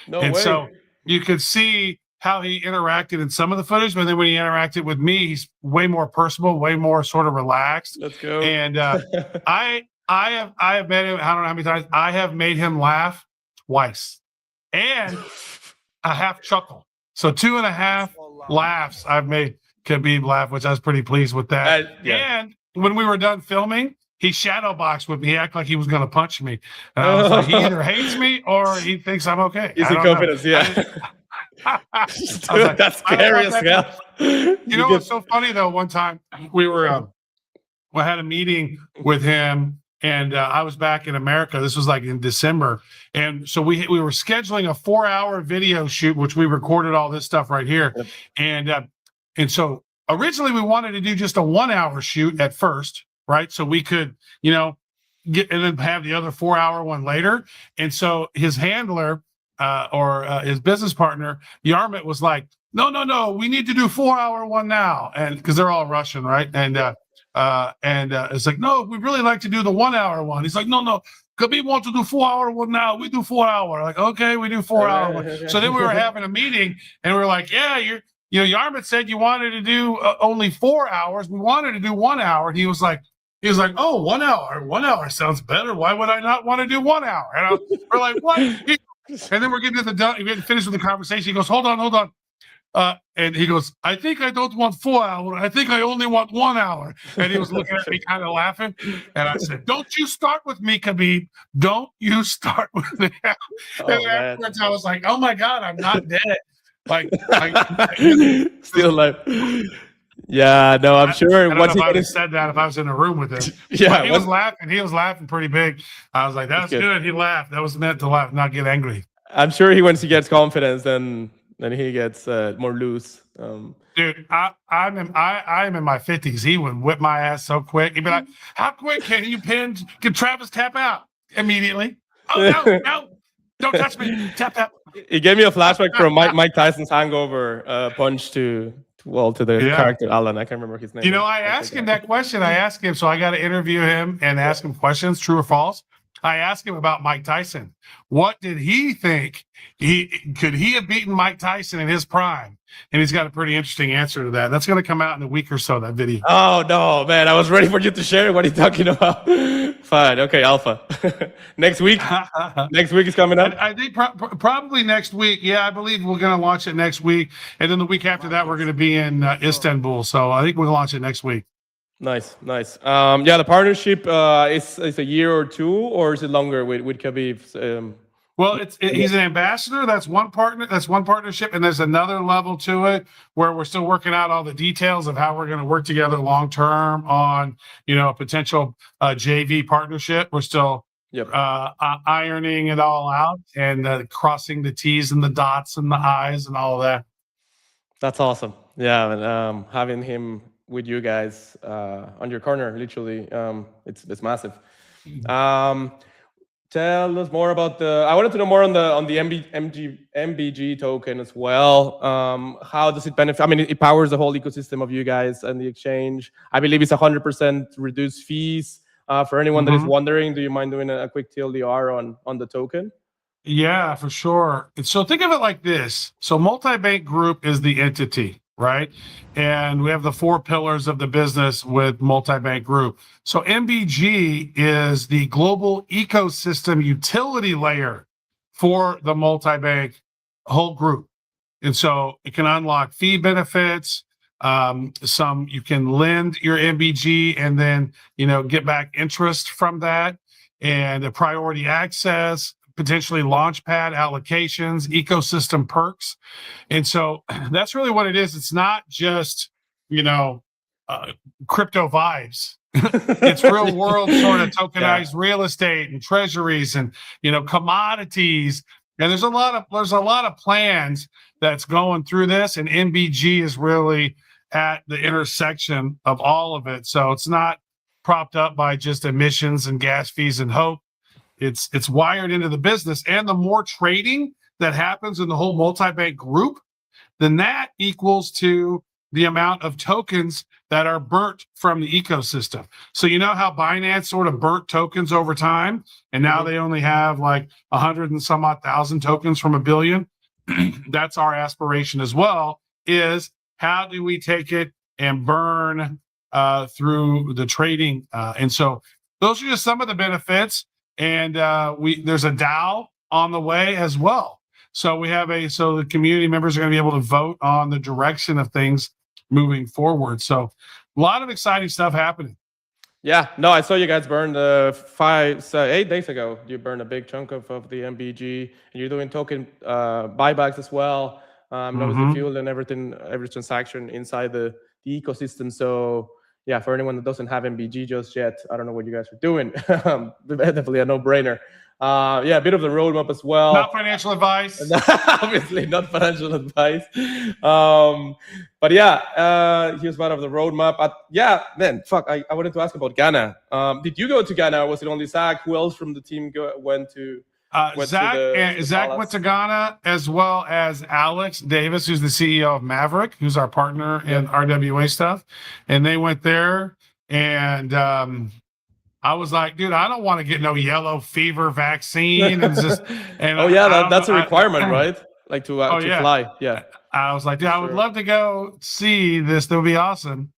Speaker 1: No way.
Speaker 2: So you could see how he interacted in some of the footage, but then when he interacted with me, he's way more personable, way more sort of relaxed.
Speaker 1: Let's go.
Speaker 2: And I have met him. I don't know how many times I have made him laugh twice, and a half chuckle. So 2.5 laughs I've made Khabib laugh, which I was pretty pleased with that.
Speaker 1: Yeah.
Speaker 2: And when we were done filming, he shadow boxed with me. He acted like he was going to punch me. And I was like, he either hates me or he thinks I'm okay.
Speaker 1: Easy confidence, yeah. Dude, that's scary as hell.
Speaker 2: You know what's so funny though? One time we had a meeting with him, and I was back in America. This was like in December, and so we were scheduling a 4-hour video shoot, which we recorded all this stuff right here, and so originally we wanted to do just a 1-hour shoot at first, right? So we could, get and then have the other 4-hour one later. And so his handler or his business partner, Yarmit, was like, no, we need to do 4-hour one now, and because they're all Russian, right? And it's like, no, we really like to do the 1-hour one. He's like, no, Khabib wants to do 4-hour one now. We do 4-hour. Like, okay, we do 4-hour one. So then we were having a meeting, and we were like, yeah, Yarmit said you wanted to do only 4 hours. We wanted to do 1 hour. And he was like, oh, 1 hour. 1 hour sounds better. Why would I not want to do 1 hour? And we're like, what? And then we're getting to the done. We had to finish with the conversation. He goes, hold on. And he goes, I think I don't want 4 hours. I think I only want 1 hour. And he was looking at me kind of laughing. And I said, don't you start with me, Khabib. Don't you start with me. And afterwards, I was like, oh my God, I'm not dead. Like,
Speaker 1: still alive. Yeah, no, I'm sure.
Speaker 2: I don't know if I would have said that if I was in a room with him. Yeah, he was laughing. He was laughing pretty big. I was like, "That's good." He laughed. That was meant to laugh, not get angry.
Speaker 1: I'm sure once he gets confidence, then he gets more loose.
Speaker 2: Dude, I'm in my 50s. He would whip my ass so quick. He'd be like, "How quick can Travis tap out immediately?" Oh no, don't touch me. Tap.
Speaker 1: It gave me a flashback from Mike Tyson's Hangover punch to the
Speaker 2: Yeah.
Speaker 1: character Alan. I can't remember his name.
Speaker 2: You know, I asked him that question. I asked him, so I got to interview him and ask him questions, true or false. I asked him about Mike Tyson. What did he think? Could he have beaten Mike Tyson in his prime? And he's got a pretty interesting answer to that. That's going to come out in a week or so, that video.
Speaker 1: Oh no, man! I was ready for you to share. What are you talking about? Fine, okay, Alpha. Next week. Next week is coming up.
Speaker 2: I think probably next week. Yeah, I believe we're going to launch it next week, and then the week after that, we're going to be in Istanbul. So I think we'll launch it next week.
Speaker 1: Nice. Yeah, the partnership is a year or two, or is it longer with Khabib?
Speaker 2: Well, he's an ambassador. That's one partner. That's one partnership, and there's another level to it where we're still working out all the details of how we're going to work together long term on, a potential JV partnership. We're still ironing it all out and crossing the T's and the dots and the I's and all of that.
Speaker 1: That's awesome. Yeah, and having him with you guys on your corner, literally, it's massive. Tell us more about I wanted to know more on the MBG token as well. How does it benefit? I mean, it powers the whole ecosystem of you guys and the exchange. I believe it's 100% reduced fees. For anyone that is wondering, do you mind doing a quick TLDR on the token?
Speaker 2: Yeah, for sure. So think of it like this. So Multibank Group is the entity, right? And we have the 4 pillars of the business with Multibank Group. So MBG is the global ecosystem utility layer for the Multibank whole group. And so it can unlock fee benefits. You can lend your MBG and then, get back interest from that, and a priority access, potentially launchpad allocations, ecosystem perks. And so that's really what it is. It's not just, crypto vibes. It's real world sort of tokenized real estate and treasuries and, commodities. And there's a lot of plans that's going through this, and MBG is really at the intersection of all of it. So it's not propped up by just emissions and gas fees and hope. It's wired into the business, and the more trading that happens in the whole Multibank Group, then that equals to the amount of tokens that are burnt from the ecosystem. So you know how Binance sort of burnt tokens over time, and now they only have like 100 and some odd thousand tokens from 1 billion. That's our aspiration as well, is how do we take it and burn through the trading? And so those are just some of the benefits. And there's a DAO on the way as well. So so the community members are going to be able to vote on the direction of things moving forward. So a lot of exciting stuff happening.
Speaker 1: Yeah, no, I saw you guys burn 8 days ago. You burned a big chunk of the MBG, and you're doing token buybacks as well. Obviously fuel and everything, every transaction inside the ecosystem. So yeah, for anyone that doesn't have MBG just yet, I don't know what you guys are doing. Definitely a no-brainer. A bit of the roadmap as well.
Speaker 2: Not financial advice.
Speaker 1: Obviously, not financial advice. But yeah, here's part of the roadmap. I wanted to ask about Ghana. Did you go to Ghana, or was it only Zach? Who else from the team went to?
Speaker 2: Zach went to Ghana, as well as Alex Davis, who's the CEO of Maverick, who's our partner in RWA stuff. And they went there, and I was like, dude, I don't want to get no yellow fever vaccine. And
Speaker 1: that's a requirement, right? Like to fly. Yeah.
Speaker 2: I was like, dude, I would love to go see this. That would be awesome.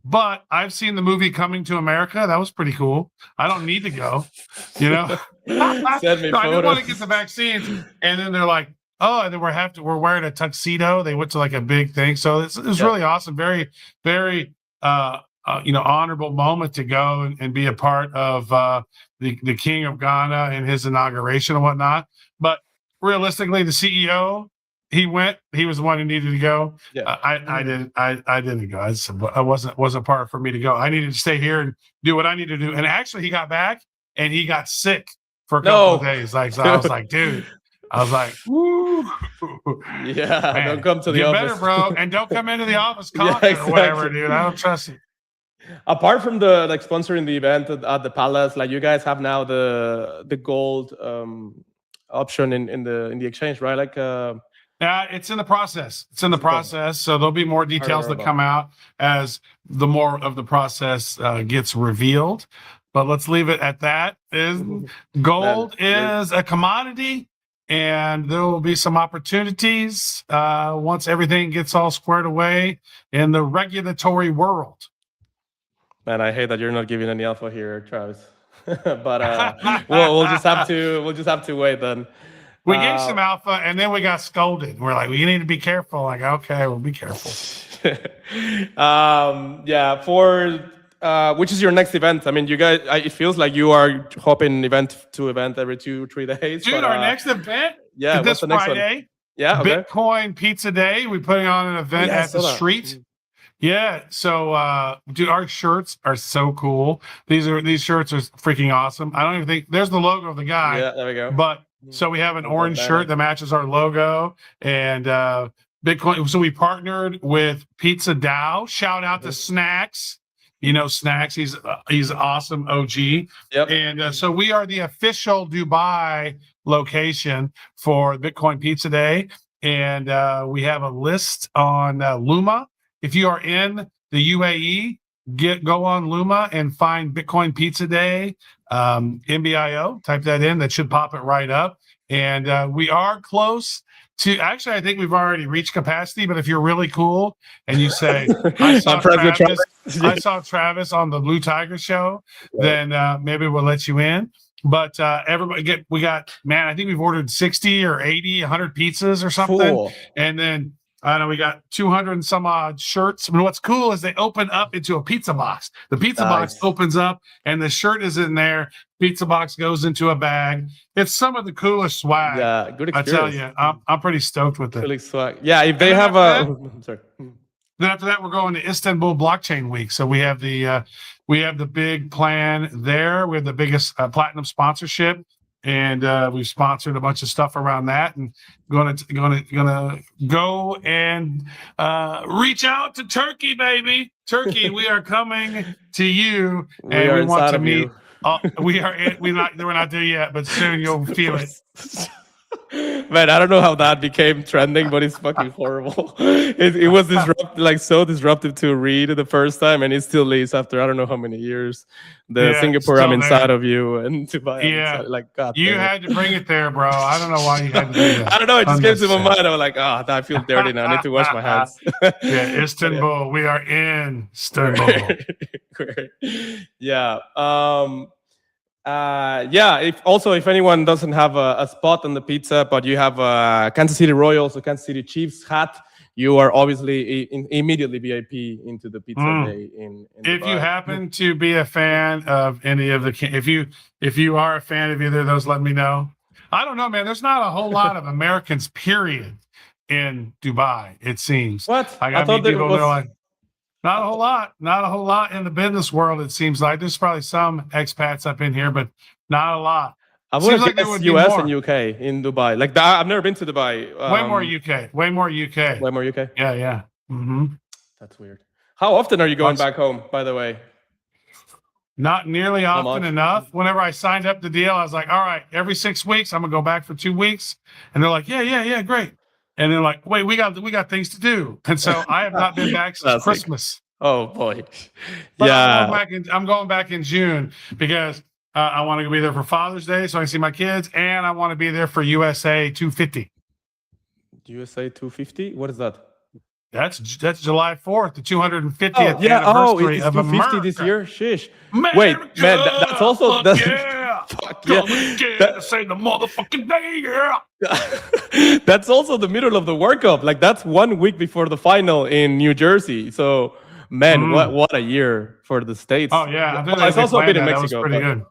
Speaker 2: But I've seen the movie Coming to America. That was pretty cool. I don't need to go,
Speaker 1: Send me
Speaker 2: I didn't want to
Speaker 1: photos.
Speaker 2: get the vaccines. And then they're like, oh, and then we're wearing a tuxedo. They went to like a big thing. So it was really awesome. Very, very, honorable moment to go and be a part of the King of Ghana and his inauguration and whatnot. But realistically, the CEO, he was the one who needed to go. I didn't go. I wasn't part for me to go. I needed to stay here and do what I needed to do. And actually, he got back and he got sick for a couple of days. So I was like, dude, I was like, woo,
Speaker 1: Yeah,
Speaker 2: man,
Speaker 1: don't come to the
Speaker 2: get
Speaker 1: office.
Speaker 2: better, bro, and don't come into the office
Speaker 1: Yeah,
Speaker 2: coughing or whatever,
Speaker 1: exactly.
Speaker 2: dude. I don't trust it.
Speaker 1: Apart from the like sponsoring the event at the Palace, like you guys have now the gold option in the exchange, right? Like
Speaker 2: It's in the process. It's in the process. So there'll be more details that
Speaker 1: about.
Speaker 2: come out as the more of the process gets revealed. But let's leave it at that. Gold is a commodity, and there will be some opportunities once everything gets all squared away in the regulatory world.
Speaker 1: Man, I hate that you're not giving any alpha here, Travis. But we'll just have to wait then.
Speaker 2: We gave some alpha, and then we got scolded. We're like, well, you need to be careful. Like, okay, we'll be careful.
Speaker 1: Yeah. For which is your next event? I mean, you guys. It feels like you are hopping event to event every 2-3 days.
Speaker 2: Dude, our next event
Speaker 1: is
Speaker 2: this Friday.
Speaker 1: One? Yeah. Okay.
Speaker 2: Bitcoin Pizza Day. We're putting on an event at the street. Yeah. So, dude, our shirts are so cool. These shirts are freaking awesome. I don't even think there's the logo of the guy.
Speaker 1: Yeah, there we go.
Speaker 2: But so we have an orange shirt that matches our logo and Bitcoin. So we partnered with Pizza Dow. Shout out to Snacks. You know Snacks. He's awesome OG.
Speaker 1: Yep.
Speaker 2: And so we are the official Dubai location for Bitcoin Pizza Day, and we have a list on Luma. If you are in the UAE, go on Luma and find Bitcoin Pizza Day, MBIO. Type that in. That should pop it right up. And we are close to. Actually, I think we've already reached capacity. But if you're really cool and you say, "I saw Travis on the Blue Tiger show," then maybe we'll let you in. But everybody we got, man, I think we've ordered 60 or 80, 100 pizzas or something.
Speaker 1: Cool.
Speaker 2: And then I know we got 200 and some odd shirts. I mean, what's cool is they open up into a pizza box. The pizza box opens up and the shirt is in there. Pizza box goes into a bag. It's some of the coolest swag.
Speaker 1: Yeah, good experience.
Speaker 2: I tell you, I'm pretty stoked with it.
Speaker 1: Really swag. Yeah, if they have I'm sorry.
Speaker 2: Then after that, we're going to Istanbul Blockchain Week. So we have the big plan there. We have the biggest platinum sponsorship, and we've sponsored a bunch of stuff around that, and gonna go and reach out to Turkey, baby. Turkey, we are coming to you, and we want to meet. We're not there yet, but soon you'll feel it.
Speaker 1: Man, I don't know how that became trending, but it's fucking horrible. It was so disruptive to read the first time, and it still is after I don't know how many years. Singapore, I'm inside of you, and Dubai, like God.
Speaker 2: You had to bring it there, bro. I don't know why you had to do that.
Speaker 1: I don't know. It just came to my mind. I was like, I feel dirty now. I need to wash my hands.
Speaker 2: Yeah, Istanbul. We are in Istanbul.
Speaker 1: Great. Yeah. If anyone doesn't have a spot on the pizza, but you have a Kansas City Royals or Kansas City Chiefs hat, you are obviously immediately VIP into the pizza day in
Speaker 2: if
Speaker 1: Dubai.
Speaker 2: You happen to be a fan of any of the, if you are a fan of either of those, let me know. I don't know, man. There's not a whole lot of Americans, period, in Dubai. It seems.
Speaker 1: What?
Speaker 2: I thought people that are like. Not a whole lot in the business world. It seems like there's probably some expats up in here, but not a lot.
Speaker 1: I would have guessed US and UK in Dubai. Like that, I've never been to Dubai.
Speaker 2: Way more UK.
Speaker 1: Way more UK.
Speaker 2: Yeah. Mm-hmm.
Speaker 1: That's weird. How often are you going back home, by the way?
Speaker 2: Not nearly often enough. Whenever I signed up the deal, I was like, all right, every 6 weeks, I'm gonna go back for 2 weeks. And they're like, yeah, great. And they're like, wait, we got things to do. And so I have not been back since Christmas.
Speaker 1: Oh boy.
Speaker 2: But yeah. I'm going back in June because I want to be there for Father's Day so I can see my kids, and I want to be there for USA 250.
Speaker 1: USA 250? What is that?
Speaker 2: That's July 4th, the 250th anniversary of America.
Speaker 1: This year? Sheesh.
Speaker 2: America,
Speaker 1: wait, man, that's also
Speaker 2: fuck yeah. Say the motherfucking day, yeah.
Speaker 1: That's also the middle of the World Cup. Like that's 1 week before the final in New Jersey. So, man, what a year for the States.
Speaker 2: Oh yeah,
Speaker 1: it's also a bit in Mexico.
Speaker 2: Pretty good.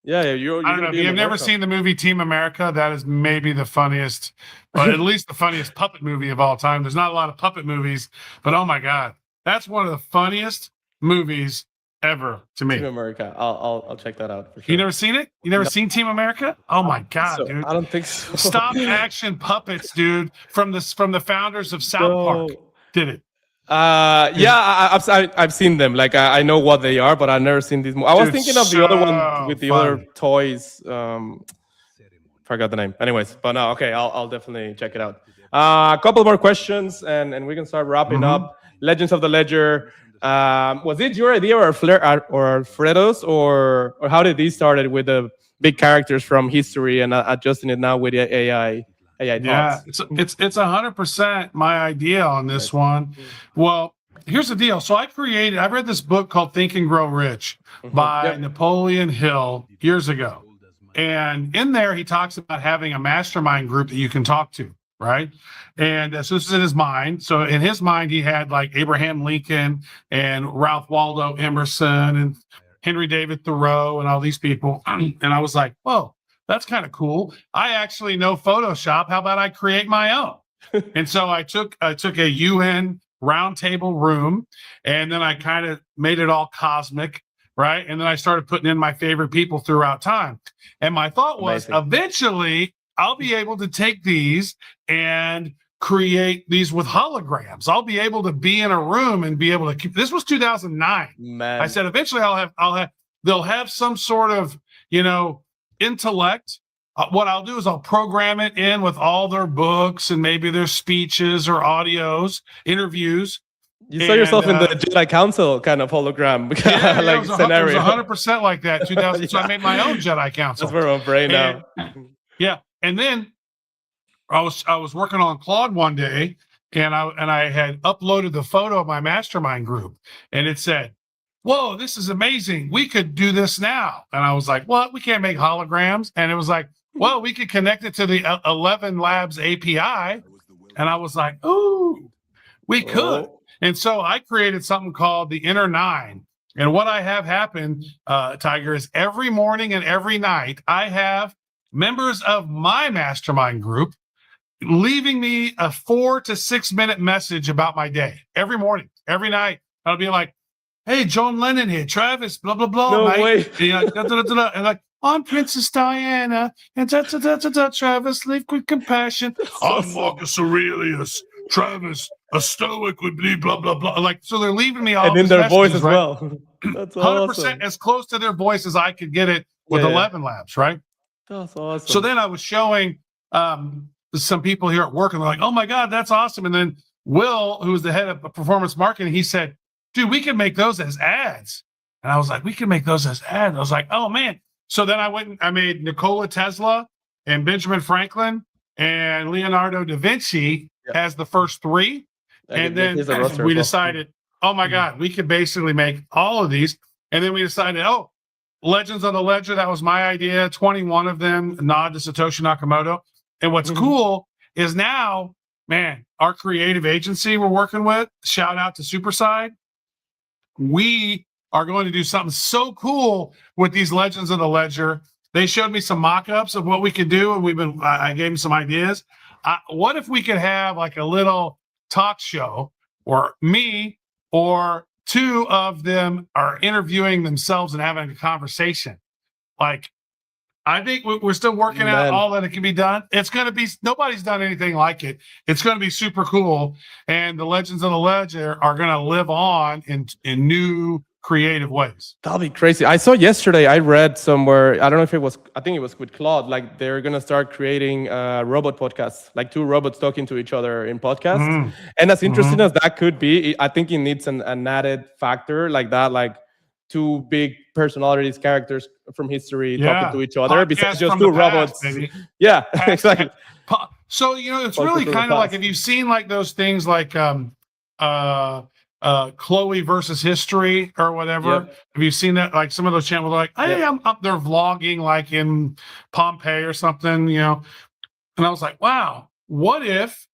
Speaker 1: Yeah,
Speaker 2: I don't know. If you've never seen the movie Team America, that is maybe the funniest, but at least the funniest puppet movie of all time. There's not a lot of puppet movies, but oh my God, that's one of the funniest movies ever to me.
Speaker 1: Team America. I'll check that out for sure.
Speaker 2: You never seen it? You never seen Team America? Oh my God,
Speaker 1: So,
Speaker 2: dude!
Speaker 1: I don't think so.
Speaker 2: Stop action puppets, dude, from the founders of South Park did it.
Speaker 1: Yeah, I've seen them. Like I know what they are, but I've never seen these. I was thinking of the other one with the other toys. Forgot the name. Anyways, but no, okay, I'll definitely check it out. A couple more questions, and we can start wrapping up. Legends of the Ledger. Was it your idea, or Alfredo's, or how did these started with the big characters from history and adjusting it now with the AI?
Speaker 2: Yeah, it's 100% my idea on this one. Well, here's the deal. So I've read this book called Think and Grow Rich by Napoleon Hill years ago. And in there, he talks about having a mastermind group that you can talk to, right? And so this is in his mind. So in his mind, he had like Abraham Lincoln and Ralph Waldo Emerson and Henry David Thoreau and all these people. And I was like, whoa, that's kind of cool. I actually know Photoshop. How about I create my own? And so I took a UN roundtable room, and then I kind of made it all cosmic, right? And then I started putting in my favorite people throughout time. And my thought was, eventually, I'll be able to take these and create these with holograms. I'll be able to be in a room and be able to keep. This was 2009.
Speaker 1: Man.
Speaker 2: I said, eventually, they'll have some sort of, intellect. What I'll do is I'll program it in with all their books and maybe their speeches or audios, interviews.
Speaker 1: You saw yourself in the Jedi Council kind of hologram
Speaker 2: scenario. It was 100% like that. 2000. So I made my own Jedi Council.
Speaker 1: That's where I'm brain now.
Speaker 2: Yeah, and then I was working on Claude one day, and I had uploaded the photo of my mastermind group, and it said, "Whoa, this is amazing. We could do this now." And I was like, "What? We can't make holograms?" And it was like, "Well, we could connect it to the 11 Labs API." And I was like, "Ooh, we could." And so I created something called the Inner Nine. And what I have happen, Tiger, is every morning and every night, I have members of my mastermind group leaving me a 4 to 6 minute message about my day. Every morning, every night, I'll be like, "Hey, John Lennon here, Travis, blah, blah, blah."
Speaker 1: No way.
Speaker 2: And like, "I'm Princess Diana, and Travis, live with compassion. I'm Marcus Aurelius, Travis, a stoic would be blah, blah, blah." Like, so they're leaving me all
Speaker 1: and in their voice as
Speaker 2: right?
Speaker 1: well. That's
Speaker 2: 100%
Speaker 1: awesome.
Speaker 2: As close to their voice as I could get it with 11 Labs, right?
Speaker 1: That's awesome.
Speaker 2: So then I was showing some people here at work, and they're like, "Oh my God, that's awesome." And then Will, who was the head of performance marketing, he said, "Dude, we can make those as ads." And I was like, "We can make those as ads." I was like, "Oh man." So then I went and I made Nikola Tesla and Benjamin Franklin and Leonardo da Vinci as the first three. And then we decided, oh my God, we could basically make all of these. And then we decided, Legends of the Ledger, that was my idea. 21 of them, nod to Satoshi Nakamoto. And what's cool is now, man, our creative agency we're working with, shout out to Superside, we are going to do something so cool with these Legends of the Ledger. They showed me some mock-ups of what we could do, and I gave them some ideas. What if we could have like a little talk show, or me or two of them are interviewing themselves and having a conversation? Like, I think we're still working out all that it can be done. It's going to be, nobody's done anything like it. It's going to be super cool. And the Legends of the Ledger are going to live on in new creative ways.
Speaker 1: That'll be crazy. I saw yesterday, I read somewhere, I don't know if it was, I think it was with Claude, like they're going to start creating robot podcasts, like two robots talking to each other in podcasts. And as interesting as that could be, I think it needs an added factor like that, like two big personalities, characters from history talking to each other, besides just two robots. Yeah, exactly.
Speaker 2: So, it's really kind of like, have you seen like those things like Chloe versus History or whatever? Have you seen that? Like some of those channels are like, hey, I'm up there vlogging like in Pompeii or something, And I was like, wow, what if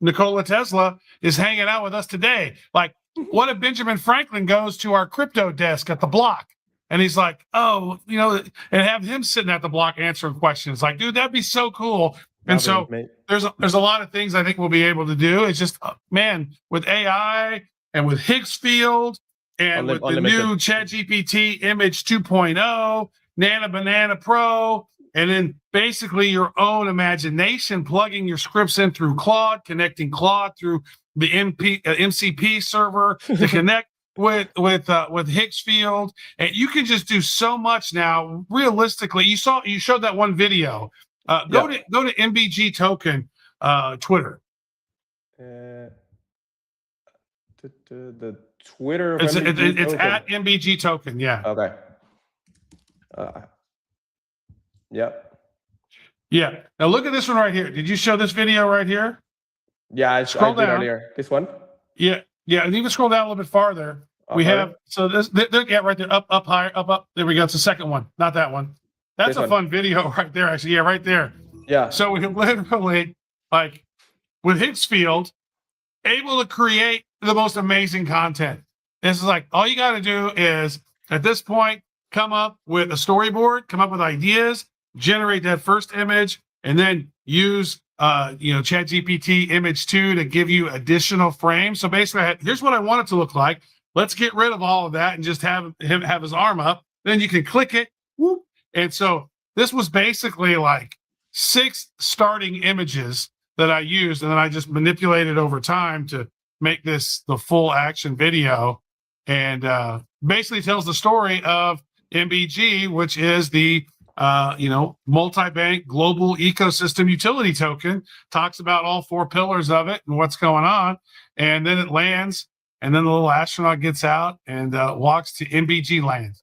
Speaker 2: Nikola Tesla is hanging out with us today? Like, what if Benjamin Franklin goes to our crypto desk at the block and he's like, and have him sitting at the block answering questions? Like, dude, that'd be so cool. And so there's a lot of things I think we'll be able to do. It's just, man, with AI and with Higgs field And with the
Speaker 1: unlimited.
Speaker 2: new ChatGPT Image 2.0, Nana Banana Pro, and then basically your own imagination, plugging your scripts in through Claude, connecting Claude through the MCP server to connect with Hicksfield, and you can just do so much now. Realistically, you showed that one video. Go to MBG Token Twitter.
Speaker 1: The Twitter.
Speaker 2: It's at MBG Token. Yeah.
Speaker 1: Okay. Yep.
Speaker 2: Yeah. Now look at this one right here. Did you show this video right here?
Speaker 1: Yeah, I
Speaker 2: Scroll
Speaker 1: did
Speaker 2: down.
Speaker 1: earlier. This one?
Speaker 2: Yeah. Yeah. And even scroll down a little bit farther. We have, so this, yeah, right there, up, higher, up. There we go. It's the second one, not that one. That's a fun video right there, actually. Yeah, right there.
Speaker 1: Yeah.
Speaker 2: So we literally, like, with Hicksfield, able to create the most amazing content. This is like, all you got to do is, at this point, come up with a storyboard, come up with ideas, generate that first image, and then use ChatGPT Image 2 to give you additional frames. So basically, here's what I want it to look like. Let's get rid of all of that and just have him have his arm up. Then you can click it. Whoop. And so this was basically like 6 starting images that I used, and then I just manipulated over time to make this the full action video. And basically tells the story of MBG, which is the multi-bank global ecosystem utility token. Talks about all 4 pillars of it and what's going on. And then it lands, and then the little astronaut gets out and walks to MBG land.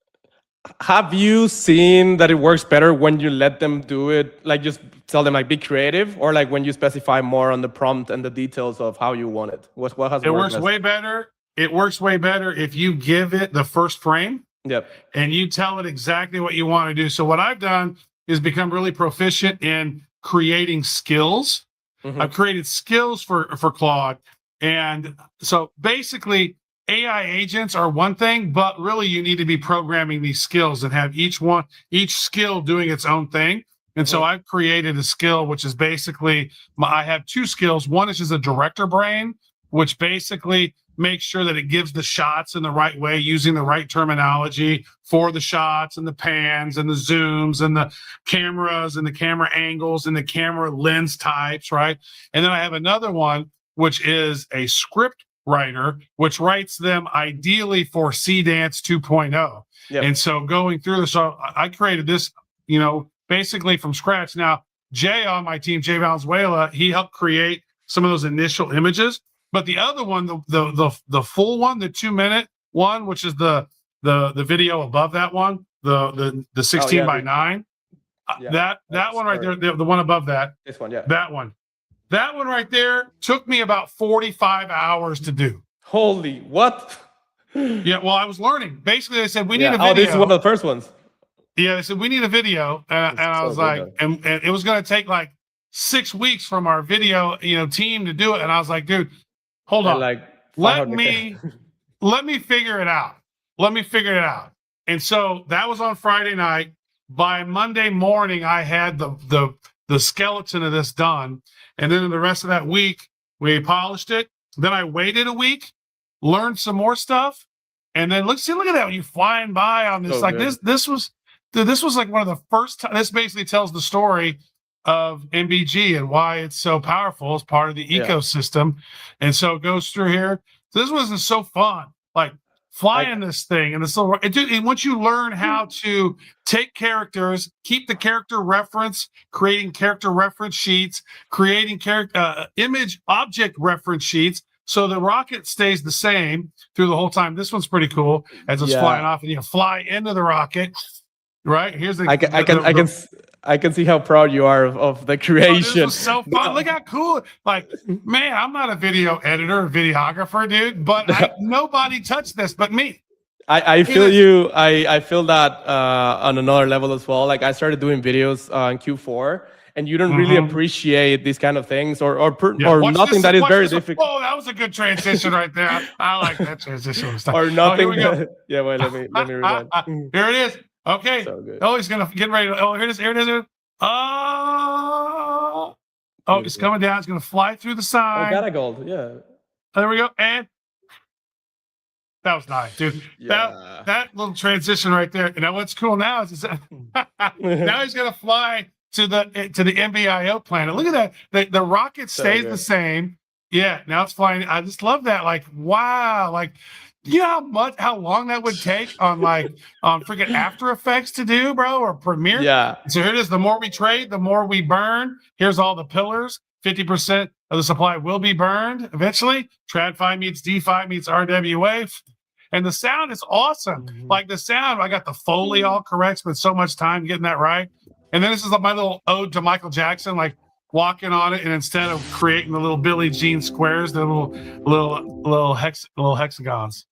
Speaker 1: Have you seen that it works better when you let them do it, like just tell them like be creative, or like when you specify more on the prompt and the details of how you want it? What has
Speaker 2: it works way better? It works way better if you give it the first frame.
Speaker 1: Yep.
Speaker 2: And you tell it exactly what you want to do. So what I've done is become really proficient in creating skills. Mm-hmm. I've created skills for Claude. And so basically AI agents are one thing, but really you need to be programming these skills and have each skill doing its own thing. And so I've created a skill, which is basically, I have 2 skills. One is just a director brain, which basically makes sure that it gives the shots in the right way, using the right terminology for the shots and the pans and the zooms and the cameras and the camera angles and the camera lens types, right? And then I have another one, which is a script writer, which writes them ideally for CDance 2.0. Yep. And so going through this, so I created this, basically from scratch. Now, Jay on my team, Jay Valenzuela, he helped create some of those initial images. But the other one, the full one, the 2-minute one, which is the video above that one, the 16 by 9, that one right there, the one above that,
Speaker 1: this one, yeah,
Speaker 2: that one right there took me about 45 hours to do.
Speaker 1: Holy what?
Speaker 2: Yeah, well, I was learning. Basically, they said we need a video.
Speaker 1: Oh, this is one of the first ones.
Speaker 2: Yeah, they said we need a video, and I was like, and it was going to take like 6 weeks from our video, team to do it, and I was like, dude. Hold on. Let me figure it out. And so that was on Friday night. By Monday morning, I had the skeleton of this done. And then the rest of that week, we polished it. Then I waited a week, learned some more stuff, and then look at that when you flying by on this. This was like one of the first times. This basically tells the story of MBG and why it's so powerful as part of the ecosystem. And so it goes through here. So this wasn't so fun, like flying this thing and this little, and once you learn how to take characters, keep the character reference, creating character reference sheets, creating character image object reference sheets, so the rocket stays the same through the whole time. This one's pretty cool as it's flying off, and you fly into the rocket. Right here's
Speaker 1: I can see how proud you are of the creation.
Speaker 2: This was so fun. Look how cool. Like, man, I'm not a video editor or videographer, dude, but nobody touched this but me.
Speaker 1: I feel you. I feel that on another level as well. Like I started doing videos in Q4, and you don't really appreciate these kind of things or nothing that is very difficult.
Speaker 2: Oh, that was a good transition right there. I like that transition.
Speaker 1: Or nothing. Wait, let me rewind.
Speaker 2: Here it is. Okay. So he's gonna get ready. Here it is. Oh, it's coming down. It's gonna fly through the sign.
Speaker 1: Oh, got a gold. Yeah.
Speaker 2: There we go. And That was nice, dude.
Speaker 1: Yeah.
Speaker 2: That little transition right there. You know what's cool now is now he's gonna fly to the NBIO planet. Look at that. The rocket stays the same. Yeah, now it's flying. I just love that. Like, wow, like yeah, how long that would take on freaking After Effects to do, bro, or Premiere.
Speaker 1: Yeah.
Speaker 2: So here it is. The more we trade, the more we burn. Here's all the pillars. 50% of the supply will be burned eventually. TradFi meets DeFi meets RWA. And the sound is awesome. Like the sound, I got the Foley all correct, spent so much time getting that right. And then this is my little ode to Michael Jackson, like walking on it, and instead of creating the little Billie Jean squares, the little hexagons.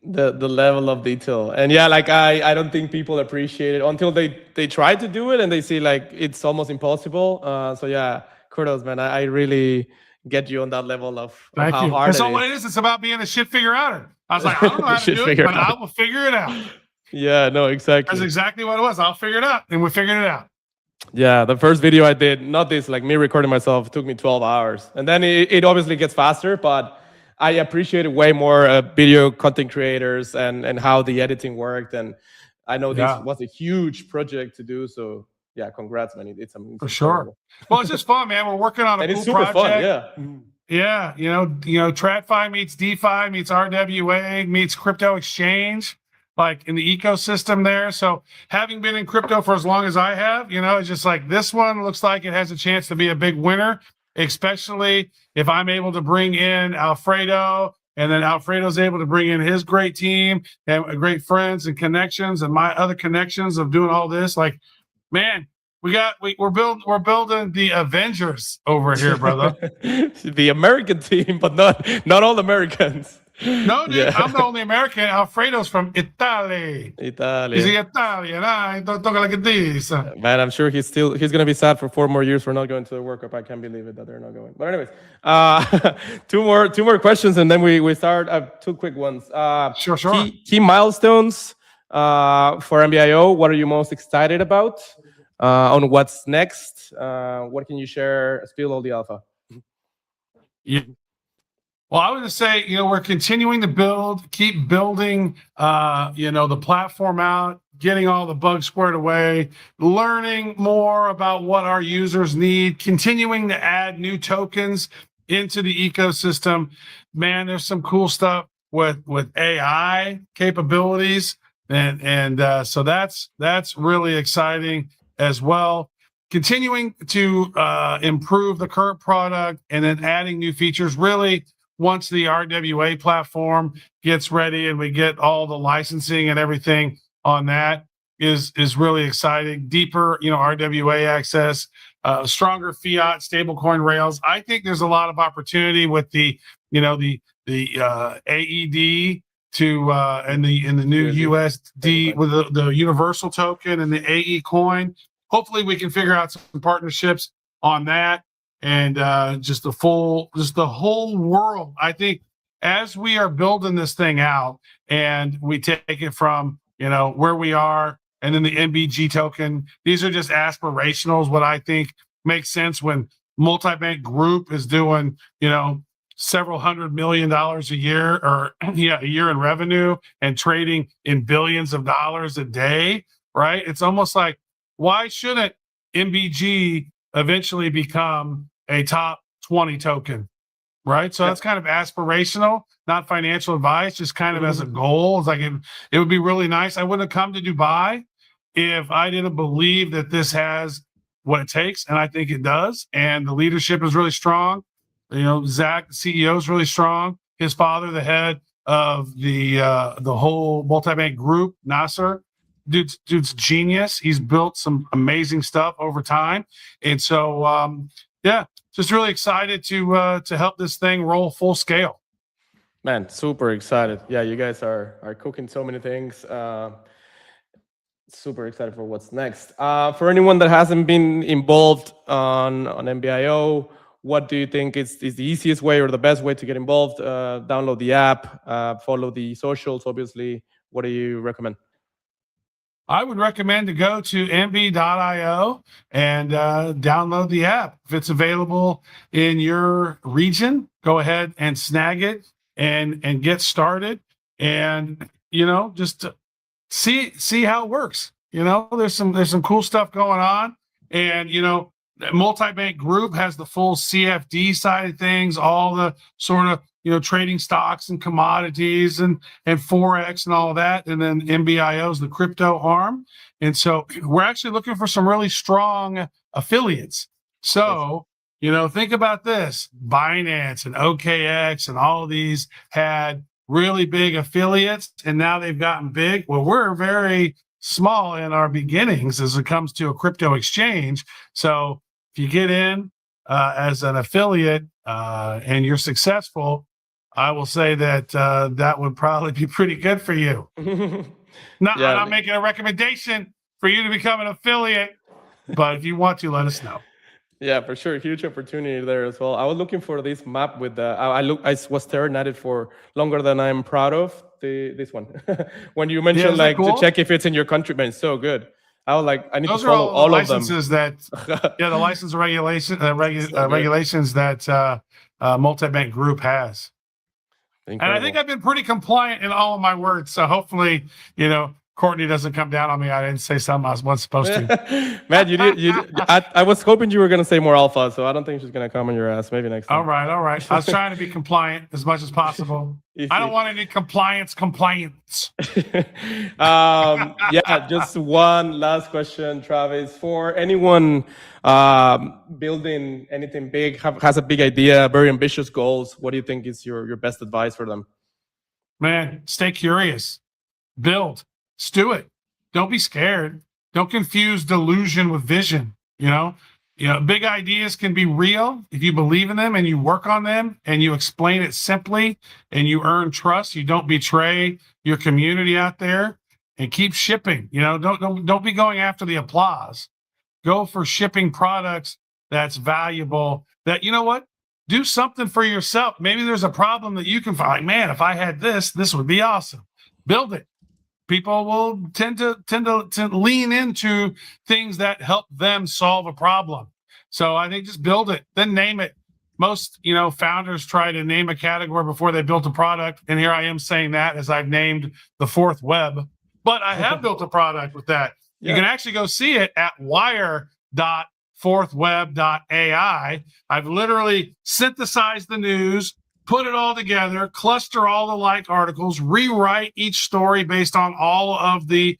Speaker 1: The level of detail. And yeah, like I don't think people appreciate it until they try to do it and they see like it's almost impossible. So yeah, kudos, man. I really get you on that level of how hard it is.
Speaker 2: So what it is, it's about being a shit figure outer. I was like, I don't know how to do it, but I will figure it out.
Speaker 1: Yeah, no, exactly.
Speaker 2: That's exactly what it was. I'll figure it out, and we figured it out.
Speaker 1: Yeah, the first video I did, not this, like me recording myself, took me 12 hours. And then it obviously gets faster, but I appreciate it way more video content creators and how the editing worked. And I know this was a huge project to do, so yeah, congrats, man. It's amazing.
Speaker 2: For sure. Well, it's just fun, man. We're working on a
Speaker 1: and
Speaker 2: cool
Speaker 1: it's super
Speaker 2: project.
Speaker 1: Fun, yeah.
Speaker 2: Yeah, you know, TradFi meets DeFi meets RWA meets crypto exchange, like in the ecosystem there. So having been in crypto for as long as I have, you know, it's just like this one looks like it has a chance to be a big winner, especially if I'm able to bring in Alfredo, and then Alfredo's able to bring in his great team and great friends and connections and my other connections of doing all this. Like, man, we're building the Avengers over here, brother.
Speaker 1: The American team, but not all Americans.
Speaker 2: No, dude, yeah. I'm the only American. Alfredo's from Italy. He's Italian. I don't talk like this.
Speaker 1: Man, I'm sure he's gonna be sad for 4 more years for not going to the World Cup. I can't believe it that they're not going. But anyways, two more questions, and then we start. 2 quick ones.
Speaker 2: Sure.
Speaker 1: Key milestones for NBIO. What are you most excited about? On what's next? What can you share? Spill all the alpha.
Speaker 2: Yeah. Well, I would just say, you know, we're continuing to keep building, you know, the platform out, getting all the bugs squared away, learning more about what our users need, continuing to add new tokens into the ecosystem. Man, there's some cool stuff with AI capabilities. And so that's really exciting as well. Continuing to improve the current product and then adding new features. Really, once the RWA platform gets ready and we get all the licensing and everything on that is really exciting. Deeper, you know, RWA access, stronger fiat stablecoin rails. I think there's a lot of opportunity with the AED to and the new USD with the universal token and the AE coin. Hopefully we can figure out some partnerships on that, and just the whole world. I think as we are building this thing out and we take it from, you know, where we are, and then the NBG token, these are just aspirationals. What I think makes sense when multi-bank group is doing, you know, several $100 million a year, or a year in revenue, and trading in billions of dollars a day, right? It's almost like, why shouldn't NBG eventually become a top 20 token, right? So that's kind of aspirational, not financial advice, just kind of as a goal. It's like it would be really nice. I wouldn't have come to Dubai if I didn't believe that this has what it takes, and I think it does. And the leadership is really strong. You know, Zach, the CEO, is really strong. His father, the head of the whole multi-bank group, Nasser, dude's genius. He's built some amazing stuff over time, and so just really excited to help this thing roll full scale.
Speaker 1: Man, super excited. Yeah, you guys are cooking so many things. Super excited for what's next. For anyone that hasn't been involved on NBIO, what do you think is the easiest way or the best way to get involved? Download the app, follow the socials, obviously. What do you recommend?
Speaker 2: I would recommend to go to nb.io and download the app. If it's available in your region, go ahead and snag it and get started. and just to see how it works. There's some cool stuff going on, and multi-bank group has the full CFD side of things, all the sort of trading stocks and commodities and forex and all of that, and then MBIO is the crypto arm. And so we're actually looking for some really strong affiliates. So think about this: Binance and OKX and all of these had really big affiliates, and now they've gotten big. Well, we're very small in our beginnings as it comes to a crypto exchange. So if you get in as an affiliate and you're successful, I will say that that would probably be pretty good for you. I'm not making a recommendation for you to become an affiliate, but if you want to, let us know.
Speaker 1: Yeah, for sure. Huge opportunity there as well. I was looking for this map with the. I was staring at it for longer than I'm proud of. This one, when you mentioned to check if it's in your country, man, it's so good. I was like, I need
Speaker 2: Those
Speaker 1: to follow all of them.
Speaker 2: Licenses that, the license regulations that multi-bank group has. Incredible. And I think I've been pretty compliant in all of my words. So hopefully, Courtney doesn't come down on me. I didn't say something I wasn't supposed to.
Speaker 1: Man, you did. I was hoping you were going to say more alpha, so I don't think she's going to come on your ass. Maybe next time.
Speaker 2: All right. I was trying to be compliant as much as possible. I don't want any compliance.
Speaker 1: Just one last question, Travis. For anyone building anything big, has a big idea, very ambitious goals, what do you think is your best advice for them?
Speaker 2: Man, stay curious. Build. Do it. Don't be scared. Don't confuse delusion with vision. Big ideas can be real if you believe in them and you work on them and you explain it simply and you earn trust. You don't betray your community out there, and keep shipping. Don't be going after the applause. Go for shipping products that's valuable. That do something for yourself. Maybe there's a problem that you can find. Like, man, if I had this would be awesome. Build it. People will tend to lean into things that help them solve a problem. So I think just build it, then name it. Most, founders try to name a category before they built a product. And here I am saying that as I've named the fourth web, but I have built a product with that. You can actually go see it at wire.fourthweb.ai. I've literally synthesized the news, put it all together, cluster all the like articles, rewrite each story based on all of the,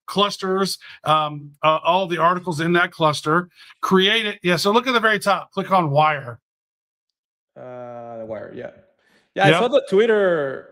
Speaker 2: clusters, all the articles in that cluster, create it. Yeah. So look at the very top, click on Wire.
Speaker 1: Wire. Yeah. I saw the Twitter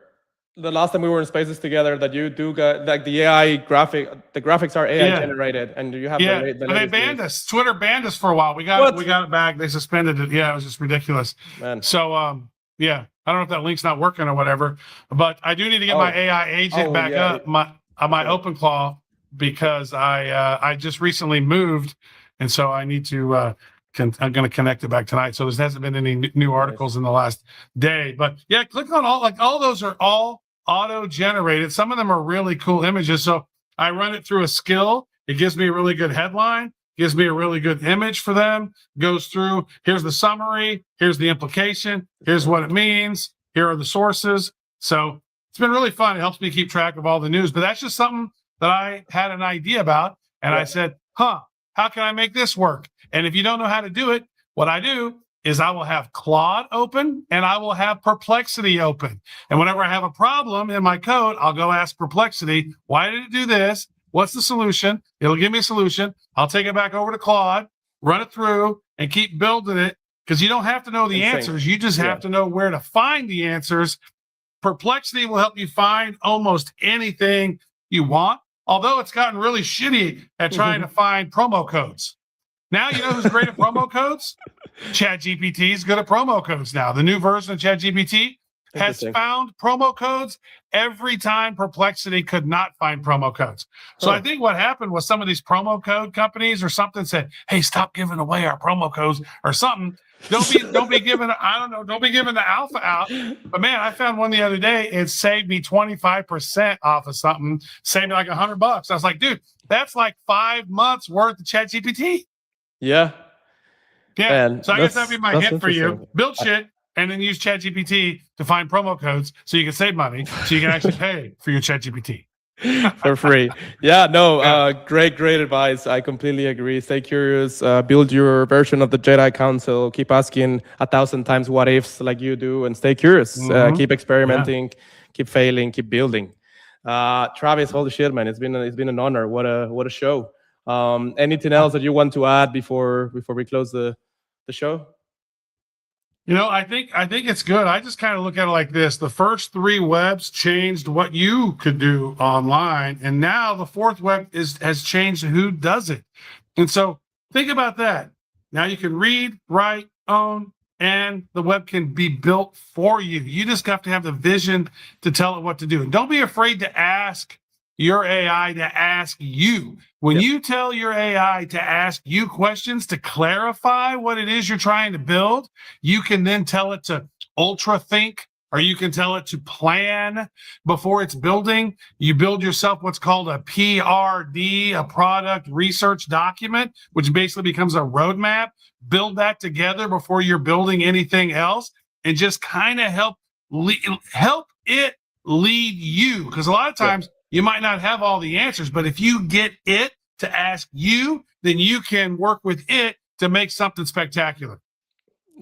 Speaker 1: the last time we were in spaces together that you do got like the AI graphic, the graphics are AI generated, and you have
Speaker 2: the they banned us. Twitter banned us for a while. We got it back. They suspended it. Yeah. It was just ridiculous.
Speaker 1: Man.
Speaker 2: So, yeah, I don't know if that link's not working or whatever, but I do need to get my AI agent back up, my OpenClaw, because I just recently moved, and so I need to. I'm going to connect it back tonight. So there hasn't been any new articles in the last day, but yeah, click on all those are all auto generated. Some of them are really cool images. So I run it through a skill. It gives me a really good headline. Gives me a really good image for them, goes through, here's the summary, here's the implication, here's what it means, here are the sources. So it's been really fun. It helps me keep track of all the news, but that's just something that I had an idea about. And I said, how can I make this work? And if you don't know how to do it, what I do is I will have Claude open and I will have Perplexity open. And whenever I have a problem in my code, I'll go ask Perplexity, why did it do this? What's the solution? It'll give me a solution. I'll take it back over to Claude, run it through, and keep building it, because you don't have to know the answers. You just have to know where to find the answers. Perplexity will help you find almost anything you want, although it's gotten really shitty at trying to find promo codes. Now, you know who's great at promo codes? ChatGPT is good at promo codes now. The new version of ChatGPT has found promo codes every time Perplexity could not find promo codes. So I think what happened was some of these promo code companies or something said, hey, stop giving away our promo codes or something. Don't be giving, don't be giving the alpha out. But man, I found one the other day. It saved me 25% off of something, saved me like $100. I was like, dude, that's like 5 months worth of ChatGPT.
Speaker 1: Yeah.
Speaker 2: Man, so I guess that'd be my hint for you. Build shit. and then use ChatGPT to find promo codes so you can save money, so you can actually pay for your ChatGPT.
Speaker 1: For free. Yeah, no, great advice. I completely agree. Stay curious, build your version of the Jedi Council, keep asking 1,000 times what ifs like you do, and stay curious. Keep experimenting, keep failing, keep building. Travis, holy shit, man, it's been an honor. What a show. Anything else that you want to add before we close the show?
Speaker 2: I think it's good. I just kind of look at it like this. The first 3 webs changed what you could do online, and now the 4th web has changed who does it. And so think about that. Now you can read, write, own, and the web can be built for you. You just have to have the vision to tell it what to do. And don't be afraid to ask your AI to ask you. When you tell your AI to ask you questions to clarify what it is you're trying to build, you can then tell it to ultra think, or you can tell it to plan before it's building. You build yourself what's called a PRD, a product research document, which basically becomes a roadmap. Build that together before you're building anything else, and just kind of help it lead you. Because a lot of times you might not have all the answers, but if you get it to ask you, then you can work with it to make something spectacular.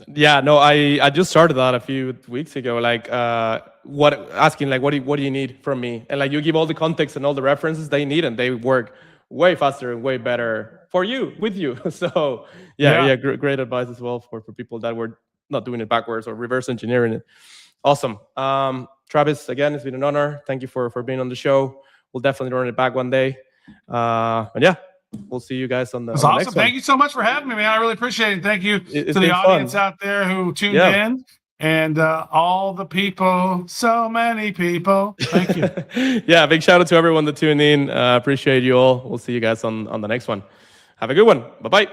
Speaker 1: Yeah, no, I just started that a few weeks ago. Like, what do you need from me? And like, you give all the context and all the references they need, and they work way faster and way better for you, with you. So great advice as well for people that were not doing it backwards or reverse engineering it. Awesome. Travis, again, it's been an honor. Thank you for being on the show. We'll definitely run it back one day. And yeah, we'll see you guys on the
Speaker 2: It's awesome.
Speaker 1: next one.
Speaker 2: Thank you so much for having me, man. I really appreciate it. Thank you to the audience out there who tuned in, and all the people, so many people. Thank you.
Speaker 1: Yeah, big shout out to everyone that tuned in. Appreciate you all. We'll see you guys on the next one. Have a good one. Bye-bye.